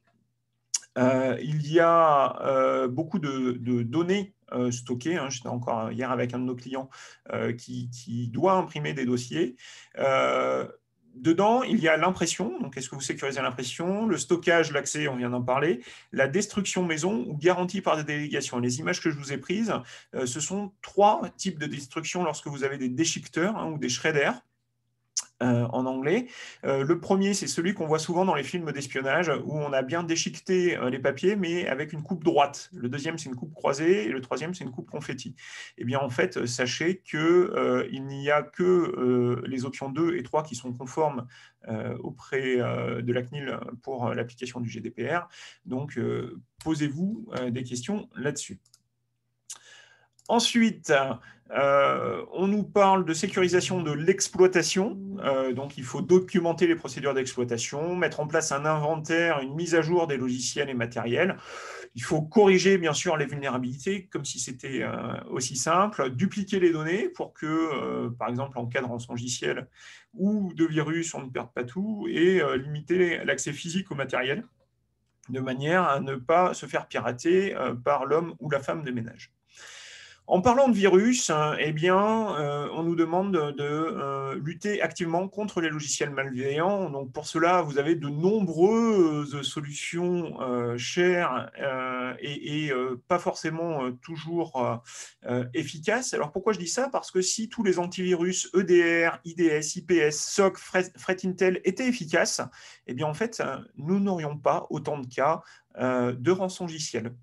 Il y a beaucoup de données stockées. J'étais encore hier avec un de nos clients qui doit imprimer des dossiers. Dedans, il y a l'impression. Donc, est-ce que vous sécurisez l'impression? Le stockage, l'accès, on vient d'en parler. La destruction maison ou garantie par des délégations. Les images que je vous ai prises, ce sont 3 types de destruction lorsque vous avez des déchiqueteurs ou des shredders. En anglais. Le premier, c'est celui qu'on voit souvent dans les films d'espionnage, où on a bien déchiqueté les papiers, mais avec une coupe droite. Le deuxième, c'est une coupe croisée, et le troisième, c'est une coupe confetti. Eh bien, en fait, sachez qu'il n'y a que les options 2 et 3 qui sont conformes auprès de la CNIL pour l'application du GDPR. Donc, posez-vous des questions là-dessus. Ensuite, on nous parle de sécurisation de l'exploitation. Donc, il faut documenter les procédures d'exploitation, mettre en place un inventaire, une mise à jour des logiciels et matériels. Il faut corriger, bien sûr, les vulnérabilités, comme si c'était aussi simple. Dupliquer les données pour que, par exemple, en cas de rançongiciel ou de virus, on ne perde pas tout. Et limiter l'accès physique au matériel, de manière à ne pas se faire pirater par l'homme ou la femme de ménage. En parlant de virus, eh bien, on nous demande de lutter activement contre les logiciels malveillants. Donc, pour cela, vous avez de nombreuses solutions chères et pas forcément toujours efficaces. Alors, pourquoi je dis ça? Parce que si tous les antivirus EDR, IDS, IPS, SOC, Threat Intel étaient efficaces, eh bien, en fait, nous n'aurions pas autant de cas de rançongiciel.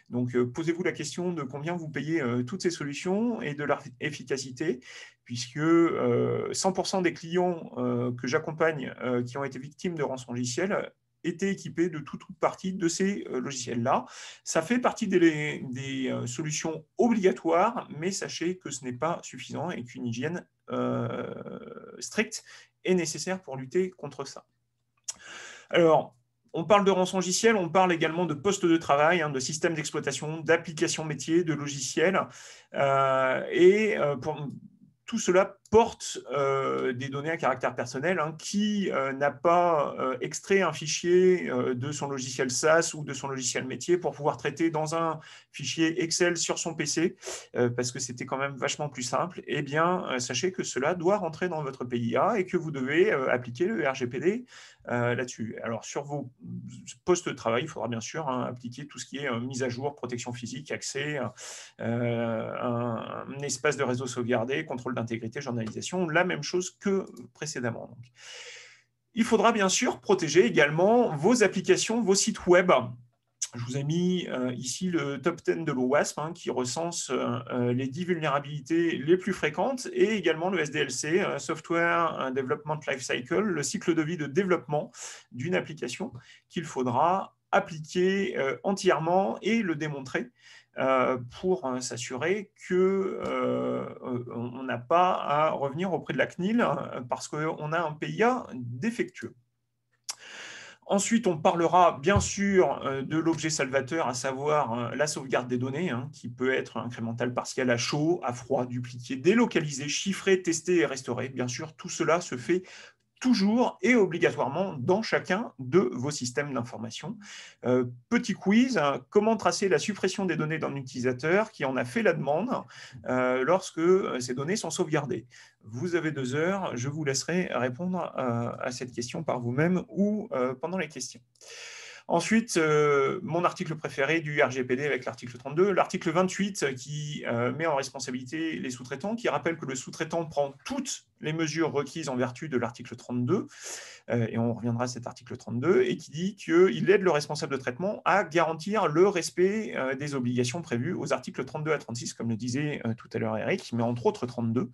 Donc, posez-vous la question de combien vous payez toutes ces solutions et de leur efficacité, puisque 100% des clients que j'accompagne qui ont été victimes de rançongiciel étaient équipés de toute partie de ces logiciels-là. Ça fait partie des solutions obligatoires, mais sachez que ce n'est pas suffisant et qu'une hygiène stricte est nécessaire pour lutter contre ça. Alors, on parle de rançongiciel, on parle également de postes de travail, de systèmes d'exploitation, d'applications métiers, de logiciels. Tout cela porte des données à caractère personnel. Qui n'a pas extrait un fichier de son logiciel SaaS ou de son logiciel métier pour pouvoir traiter dans un fichier Excel sur son PC, parce que c'était quand même vachement plus simple. Eh bien, sachez que cela doit rentrer dans votre PIA et que vous devez appliquer le RGPD là-dessus. Alors, sur vos postes de travail, il faudra bien sûr appliquer tout ce qui est mise à jour, protection physique, accès, un espace de réseau sauvegardé, contrôle d'intégrité, journalisation, la même chose que précédemment. Donc, il faudra bien sûr protéger également vos applications, vos sites web. Je vous ai mis ici le top 10 de l'OWASP qui recense les 10 vulnérabilités les plus fréquentes et également le SDLC, Software Development Lifecycle, le cycle de vie de développement d'une application qu'il faudra appliquer entièrement et le démontrer pour s'assurer qu'on n'a pas à revenir auprès de la CNIL parce qu'on a un PIA défectueux. Ensuite, on parlera bien sûr de l'objet salvateur, à savoir la sauvegarde des données, qui peut être incrémentale, partielle, à chaud, à froid, dupliquée, délocalisée, chiffrée, testée et restaurée. Bien sûr, tout cela se fait toujours et obligatoirement dans chacun de vos systèmes d'information. Petit quiz, comment tracer la suppression des données d'un utilisateur qui en a fait la demande lorsque ces données sont sauvegardées? Vous avez 2 heures, je vous laisserai répondre à cette question par vous-même ou pendant les questions. Ensuite, mon article préféré du RGPD avec l'article 32, l'article 28 qui met en responsabilité les sous-traitants, qui rappelle que le sous-traitant prend toutes les mesures requises en vertu de l'article 32, et on reviendra à cet article 32, et qui dit qu'il aide le responsable de traitement à garantir le respect des obligations prévues aux articles 32 à 36, comme le disait tout à l'heure Eric, mais entre autres 32.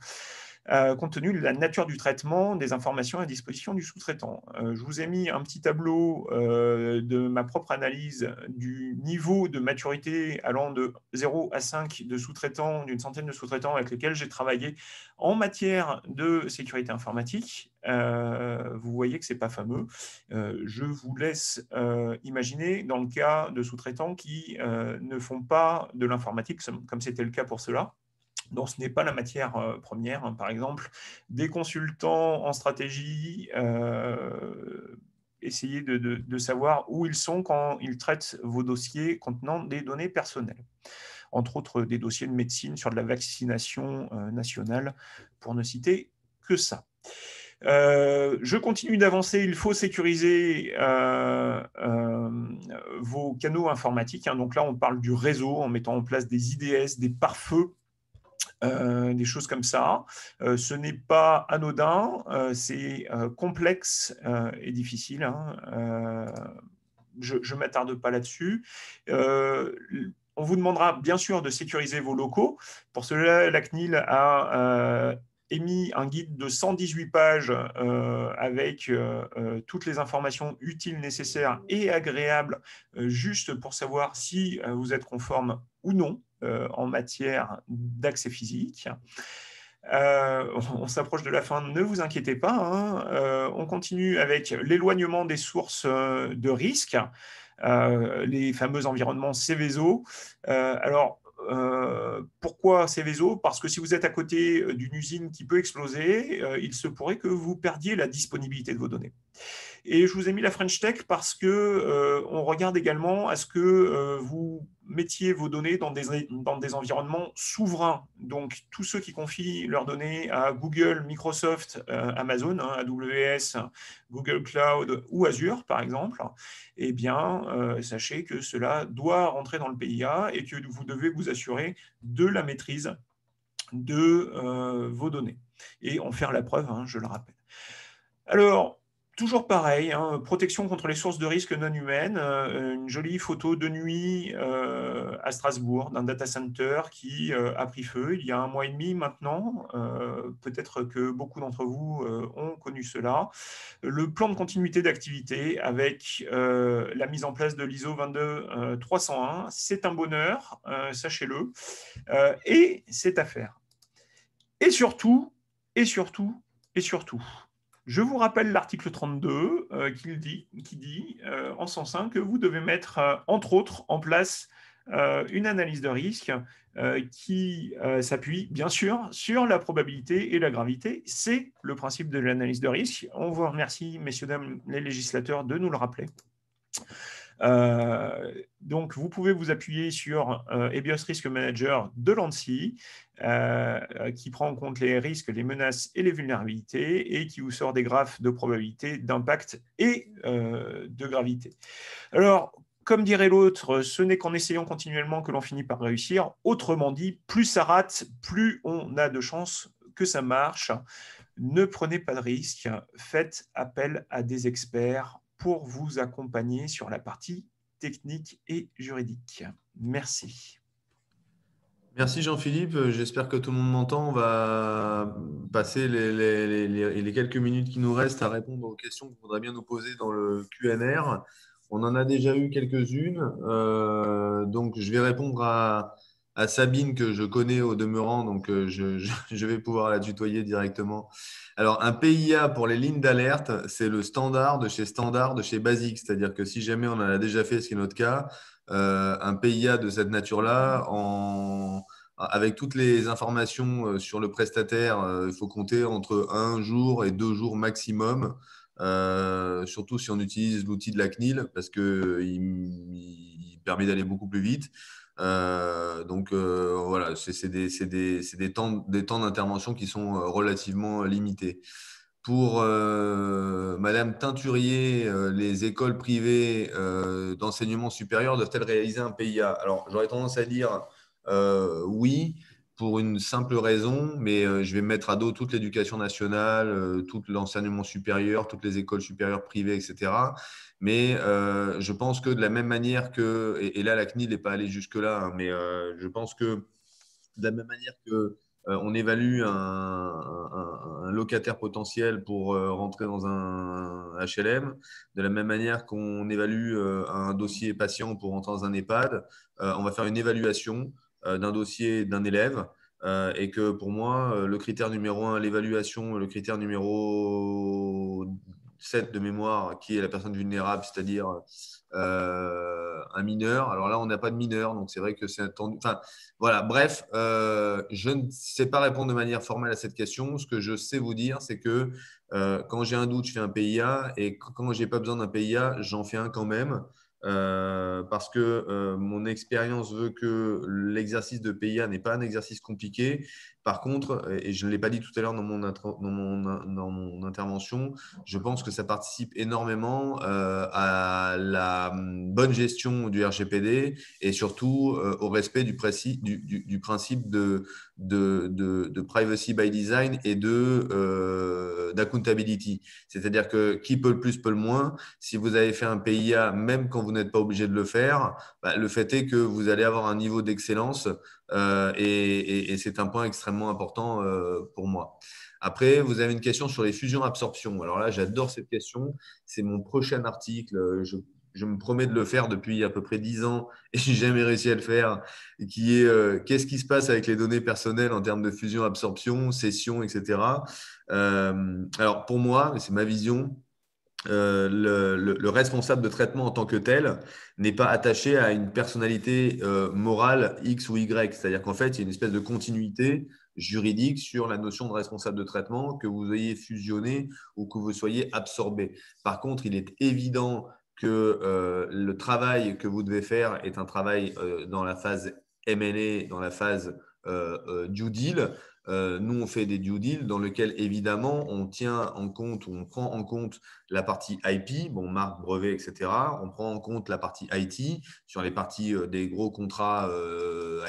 Compte tenu de la nature du traitement des informations à disposition du sous-traitant. Je vous ai mis un petit tableau de ma propre analyse du niveau de maturité allant de 0 à 5 de sous-traitants, d'une centaine de sous-traitants avec lesquels j'ai travaillé en matière de sécurité informatique. Vous voyez que ce n'est pas fameux. Je vous laisse imaginer dans le cas de sous-traitants qui ne font pas de l'informatique, comme c'était le cas pour cela. Donc, ce n'est pas la matière première. Par exemple, des consultants en stratégie, essayez de savoir où ils sont quand ils traitent vos dossiers contenant des données personnelles. Entre autres, des dossiers de médecine sur de la vaccination nationale, pour ne citer que ça. Je continue d'avancer. Il faut sécuriser vos canaux informatiques. Donc là, on parle du réseau en mettant en place des IDS, des pare-feux, des choses comme ça. Ce n'est pas anodin, c'est complexe et difficile. Je ne m'attarde pas là-dessus. On vous demandera bien sûr de sécuriser vos locaux. Pour cela, la CNIL a émis un guide de 118 pages avec toutes les informations utiles, nécessaires et agréables, juste pour savoir si vous êtes conforme ou non en matière d'accès physique. On s'approche de la fin, ne vous inquiétez pas. On continue avec l'éloignement des sources de risque, les fameux environnements Céveso. Pourquoi Céveso? Parce que si vous êtes à côté d'une usine qui peut exploser, il se pourrait que vous perdiez la disponibilité de vos données. Et je vous ai mis la French Tech parce que on regarde également à ce que vous mettiez vos données dans des environnements souverains. Donc, tous ceux qui confient leurs données à Google, Microsoft, Amazon, AWS, Google Cloud ou Azure, par exemple, eh bien, sachez que cela doit rentrer dans le PIA et que vous devez vous assurer de la maîtrise de vos données et en faire la preuve, je le rappelle. Alors, toujours pareil, protection contre les sources de risque non humaines. Une jolie photo de nuit à Strasbourg d'un data center qui a pris feu il y a 1 mois et demi maintenant. Peut-être que beaucoup d'entre vous ont connu cela. Le plan de continuité d'activité avec la mise en place de l'ISO 22301, c'est un bonheur, sachez-le, et c'est à faire. Et surtout, je vous rappelle l'article 32 qui dit en sens 1 que vous devez mettre, entre autres, en place une analyse de risque qui s'appuie bien sûr sur la probabilité et la gravité. C'est le principe de l'analyse de risque. On vous remercie, messieurs, dames, les législateurs, de nous le rappeler. Donc, vous pouvez vous appuyer sur EBIOS Risk Manager de l'ANSSI qui prend en compte les risques, les menaces et les vulnérabilités et qui vous sort des graphes de probabilité, d'impact et de gravité. Alors, comme dirait l'autre, ce n'est qu'en essayant continuellement que l'on finit par réussir. Autrement dit, plus ça rate, plus on a de chances que ça marche. Ne prenez pas de risques, faites appel à des experts pour vous accompagner sur la partie technique et juridique. Merci. Merci Jean-Philippe, j'espère que tout le monde m'entend. On va passer les quelques minutes qui nous restent à répondre aux questions que vous voudrez bien nous poser dans le Q&R. On en a déjà eu quelques-unes, donc je vais répondre à à Sabine que je connais au demeurant, donc je vais pouvoir la tutoyer directement. Alors, un PIA pour les lignes d'alerte, c'est le standard, de chez Basic. C'est-à-dire que si jamais on en a déjà fait, ce qui est notre cas, un PIA de cette nature-là, avec toutes les informations sur le prestataire, il faut compter entre 1 jour et 2 jours maximum. Surtout si on utilise l'outil de la CNIL, parce qu'il permet d'aller beaucoup plus vite. Voilà, c'est des temps d'intervention qui sont relativement limités. Pour Madame Teinturier, les écoles privées d'enseignement supérieur doivent-elles réaliser un PIA? Alors, j'aurais tendance à dire oui, pour une simple raison, mais je vais mettre à dos toute l'éducation nationale, tout l'enseignement supérieur, toutes les écoles supérieures privées, etc. Mais je pense que de la même manière que, et là la CNIL n'est pas allée jusque-là, hein, mais je pense que de la même manière que on évalue un locataire potentiel pour rentrer dans un HLM, de la même manière qu'on évalue un dossier patient pour rentrer dans un EHPAD, on va faire une évaluation d'un dossier d'un élève. Et que pour moi, le critère numéro 1, l'évaluation, le critère numéro 7 de mémoire, qui est la personne vulnérable, c'est-à-dire un mineur. Alors là, on n'a pas de mineur, donc c'est vrai que c'est attendu. Enfin, voilà, bref, je ne sais pas répondre de manière formelle à cette question. Ce que je sais vous dire, c'est que quand j'ai un doute, je fais un PIA et quand je n'ai pas besoin d'un PIA, j'en fais un quand même. Parce que mon expérience veut que l'exercice de PIA n'est pas un exercice compliqué. Par contre, et je ne l'ai pas dit tout à l'heure dans mon intervention, je pense que ça participe énormément à la bonne gestion du RGPD et surtout au respect du principe de privacy by design et d'accountability. C'est-à-dire que qui peut le plus peut le moins. Si vous avez fait un PIA, même quand vous n'êtes pas obligé de le faire, bah, le fait est que vous allez avoir un niveau d'excellence et c'est un point extrêmement important pour moi. Après, vous avez une question sur les fusions-absorptions. Alors là, j'adore cette question. C'est mon prochain article. Je me promets de le faire depuis à peu près 10 ans et je n'ai jamais réussi à le faire. Qui est qu'est-ce qui se passe avec les données personnelles en termes de fusion-absorption, cession, etc. Alors pour moi, c'est ma vision, le responsable de traitement en tant que tel n'est pas attaché à une personnalité morale X ou Y. C'est-à-dire qu'en fait, il y a une espèce de continuité juridique sur la notion de responsable de traitement, que vous ayez fusionné ou que vous soyez absorbé. Par contre, il est évident que le travail que vous devez faire est un travail dans la phase M&A, dans la phase due deal. Nous, on fait des due deals dans lesquels, évidemment, on tient en compte ou on prend en compte la partie IP, bon, marque, brevet, etc. On prend en compte la partie IT sur les parties des gros contrats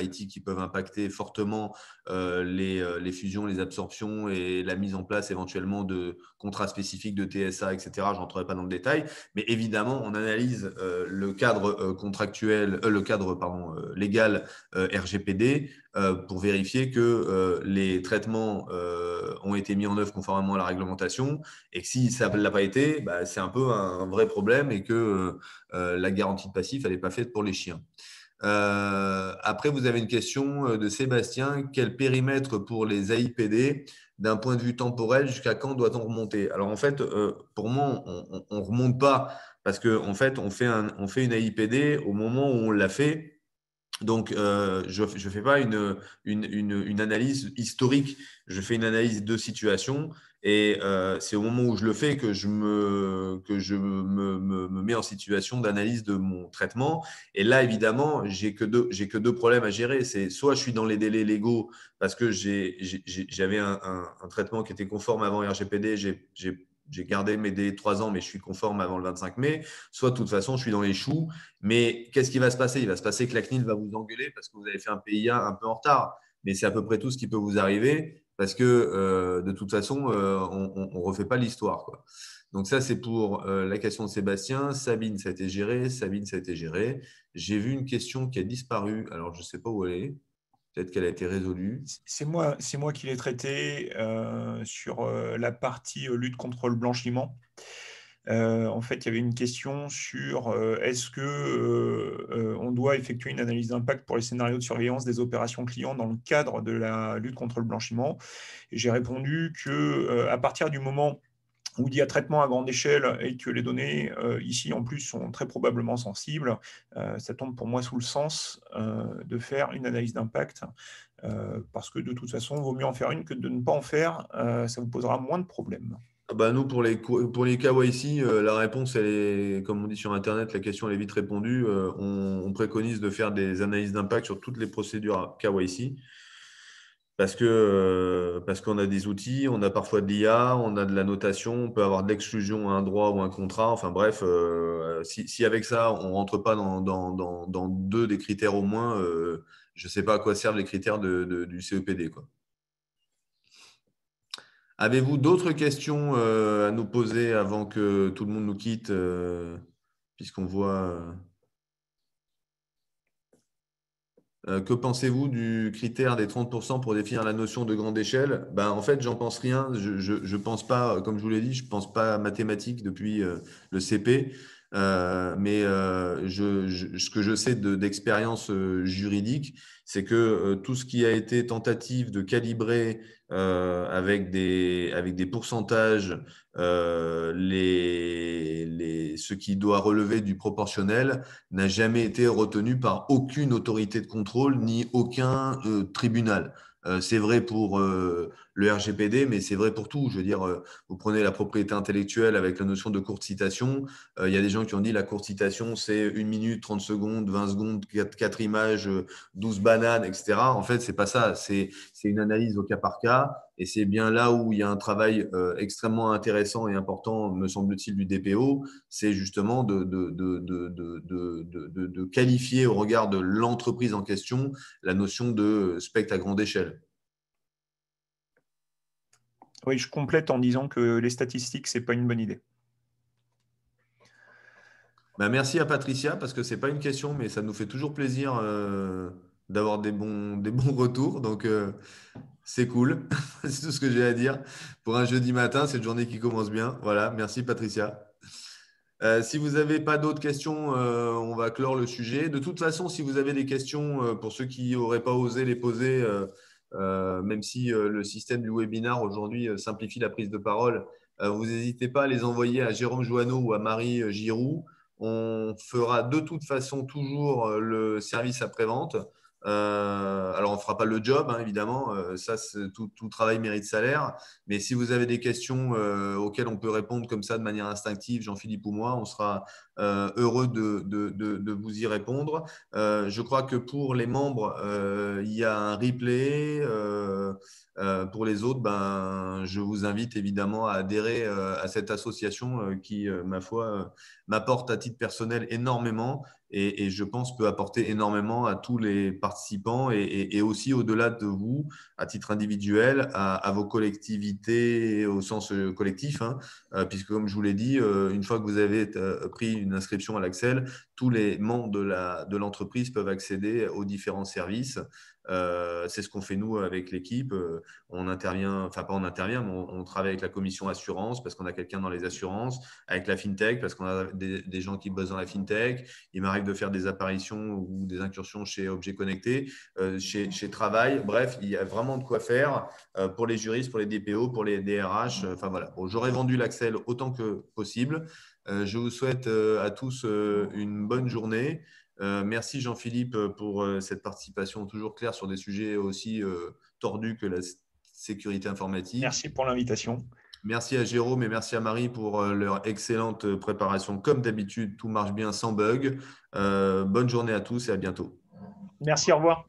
IT qui peuvent impacter fortement les fusions, les absorptions et la mise en place éventuellement de contrats spécifiques de TSA, etc. Je n'entrerai pas dans le détail, mais évidemment, on analyse le cadre contractuel, le cadre légal RGPD pour vérifier que les traitements ont été mis en œuvre conformément à la réglementation et que si ça ne l'a pas été, bah, c'est un peu un vrai problème et que la garantie de passif, elle n'est pas faite pour les chiens. Après, vous avez une question de Sébastien. Quel périmètre pour les AIPD d'un point de vue temporel, jusqu'à quand doit-on remonter? Alors en fait, pour moi, on ne remonte pas parce qu'en fait, on fait une AIPD au moment où on l'a fait. Donc, je ne fais pas une analyse historique, je fais une analyse de situation et c'est au moment où je le fais que je me mets en situation d'analyse de mon traitement. Et là, évidemment, j'ai que deux problèmes à gérer. C'est soit je suis dans les délais légaux parce que j'avais un traitement qui était conforme avant RGPD, j'ai gardé mes délais de 3 ans, mais je suis conforme avant le 25 mai. Soit de toute façon, je suis dans les choux. Mais qu'est-ce qui va se passer? Il va se passer que la CNIL va vous engueuler parce que vous avez fait un PIA un peu en retard. Mais c'est à peu près tout ce qui peut vous arriver parce que de toute façon, on ne refait pas l'histoire, quoi. Donc ça, c'est pour la question de Sébastien. Sabine, ça a été géré. Sabine, ça a été géré. J'ai vu une question qui a disparu. Alors, je ne sais pas où elle est. Peut-être qu'elle a été résolue. C'est moi qui l'ai traité sur la partie lutte contre le blanchiment. En fait, il y avait une question sur est-ce que on doit effectuer une analyse d'impact pour les scénarios de surveillance des opérations clients dans le cadre de la lutte contre le blanchiment. Et j'ai répondu que à partir du moment où il y a traitement à grande échelle et que les données ici en plus sont très probablement sensibles, ça tombe pour moi sous le sens de faire une analyse d'impact parce que de toute façon, il vaut mieux en faire une que de ne pas en faire, ça vous posera moins de problèmes. Nous, pour les KYC, la réponse, elle est, comme on dit sur Internet, la question elle est vite répondue. On préconise de faire des analyses d'impact sur toutes les procédures KYC parce qu'on a des outils, on a parfois de l'IA, on a de la notation, on peut avoir de l'exclusion à un droit ou un contrat. Enfin bref, si avec ça, on ne rentre pas dans deux des critères au moins, je ne sais pas à quoi servent les critères du CEPD, quoi. Avez-vous d'autres questions à nous poser avant que tout le monde nous quitte, puisqu'on voit… que pensez-vous du critère des 30% pour définir la notion de grande échelle? En fait, j'en pense rien. Je pense pas, comme je vous l'ai dit, je ne pense pas à mathématiques depuis le CP. Ce que je sais d'expérience juridique, c'est que tout ce qui a été tentative de calibrer avec des pourcentages ce qui doit relever du proportionnel n'a jamais été retenu par aucune autorité de contrôle ni aucun tribunal. C'est vrai pour le RGPD, mais c'est vrai pour tout. Je veux dire, vous prenez la propriété intellectuelle avec la notion de courte citation. Il y a des gens qui ont dit la courte citation, c'est 1 minute, 30 secondes, 20 secondes, 4 images, 12 bananes, etc. En fait, c'est pas ça. C'est une analyse au cas par cas. Et c'est bien là où il y a un travail extrêmement intéressant et important, me semble-t-il, du DPO, c'est justement de qualifier au regard de l'entreprise en question la notion de spectre à grande échelle. Oui, je complète en disant que les statistiques, ce n'est pas une bonne idée. Merci à Patricia, parce que ce n'est pas une question, mais ça nous fait toujours plaisir d'avoir des bons retours. Donc, c'est cool. C'est tout ce que j'ai à dire. Pour un jeudi matin, c'est une journée qui commence bien. Voilà, merci Patricia. Si vous n'avez pas d'autres questions, on va clore le sujet. De toute façon, si vous avez des questions, pour ceux qui n'auraient pas osé les poser, même si le système du webinar aujourd'hui simplifie la prise de parole, vous n'hésitez pas à les envoyer à Jérôme Joanneau ou à Marie Giroux. On fera de toute façon toujours le service après-vente. Alors, on ne fera pas le job, hein, évidemment. Ça, tout travail mérite salaire. Mais si vous avez des questions auxquelles on peut répondre comme ça de manière instinctive, Jean-Philippe ou moi, on sera heureux de vous y répondre. Je crois que pour les membres, il y a un replay. Pour les autres, je vous invite évidemment à adhérer à cette association qui, ma foi, m'apporte à titre personnel énormément et je pense peut apporter énormément à tous les participants et aussi au-delà de vous, à titre individuel, à vos collectivités au sens collectif, hein, puisque comme je vous l'ai dit, une fois que vous avez pris une inscription à l'Axel, tous les membres de l'entreprise peuvent accéder aux différents services. C'est ce qu'on fait nous avec l'équipe. On intervient, enfin pas on intervient, mais on travaille avec la commission assurance parce qu'on a quelqu'un dans les assurances, avec la fintech parce qu'on a des gens qui bossent dans la fintech. Il m'arrive de faire des apparitions ou des incursions chez Objets Connectés, chez Travail. Bref, il y a vraiment de quoi faire pour les juristes, pour les DPO, pour les DRH. Enfin voilà. Bon, j'aurais vendu l'Axel autant que possible. Je vous souhaite à tous une bonne journée. Merci Jean-Philippe pour cette participation toujours claire sur des sujets aussi tordus que la sécurité informatique. Merci pour l'invitation. Merci à Jérôme et merci à Marie pour leur excellente préparation. Comme d'habitude, tout marche bien sans bug. Bonne journée à tous et à bientôt. Merci, au revoir.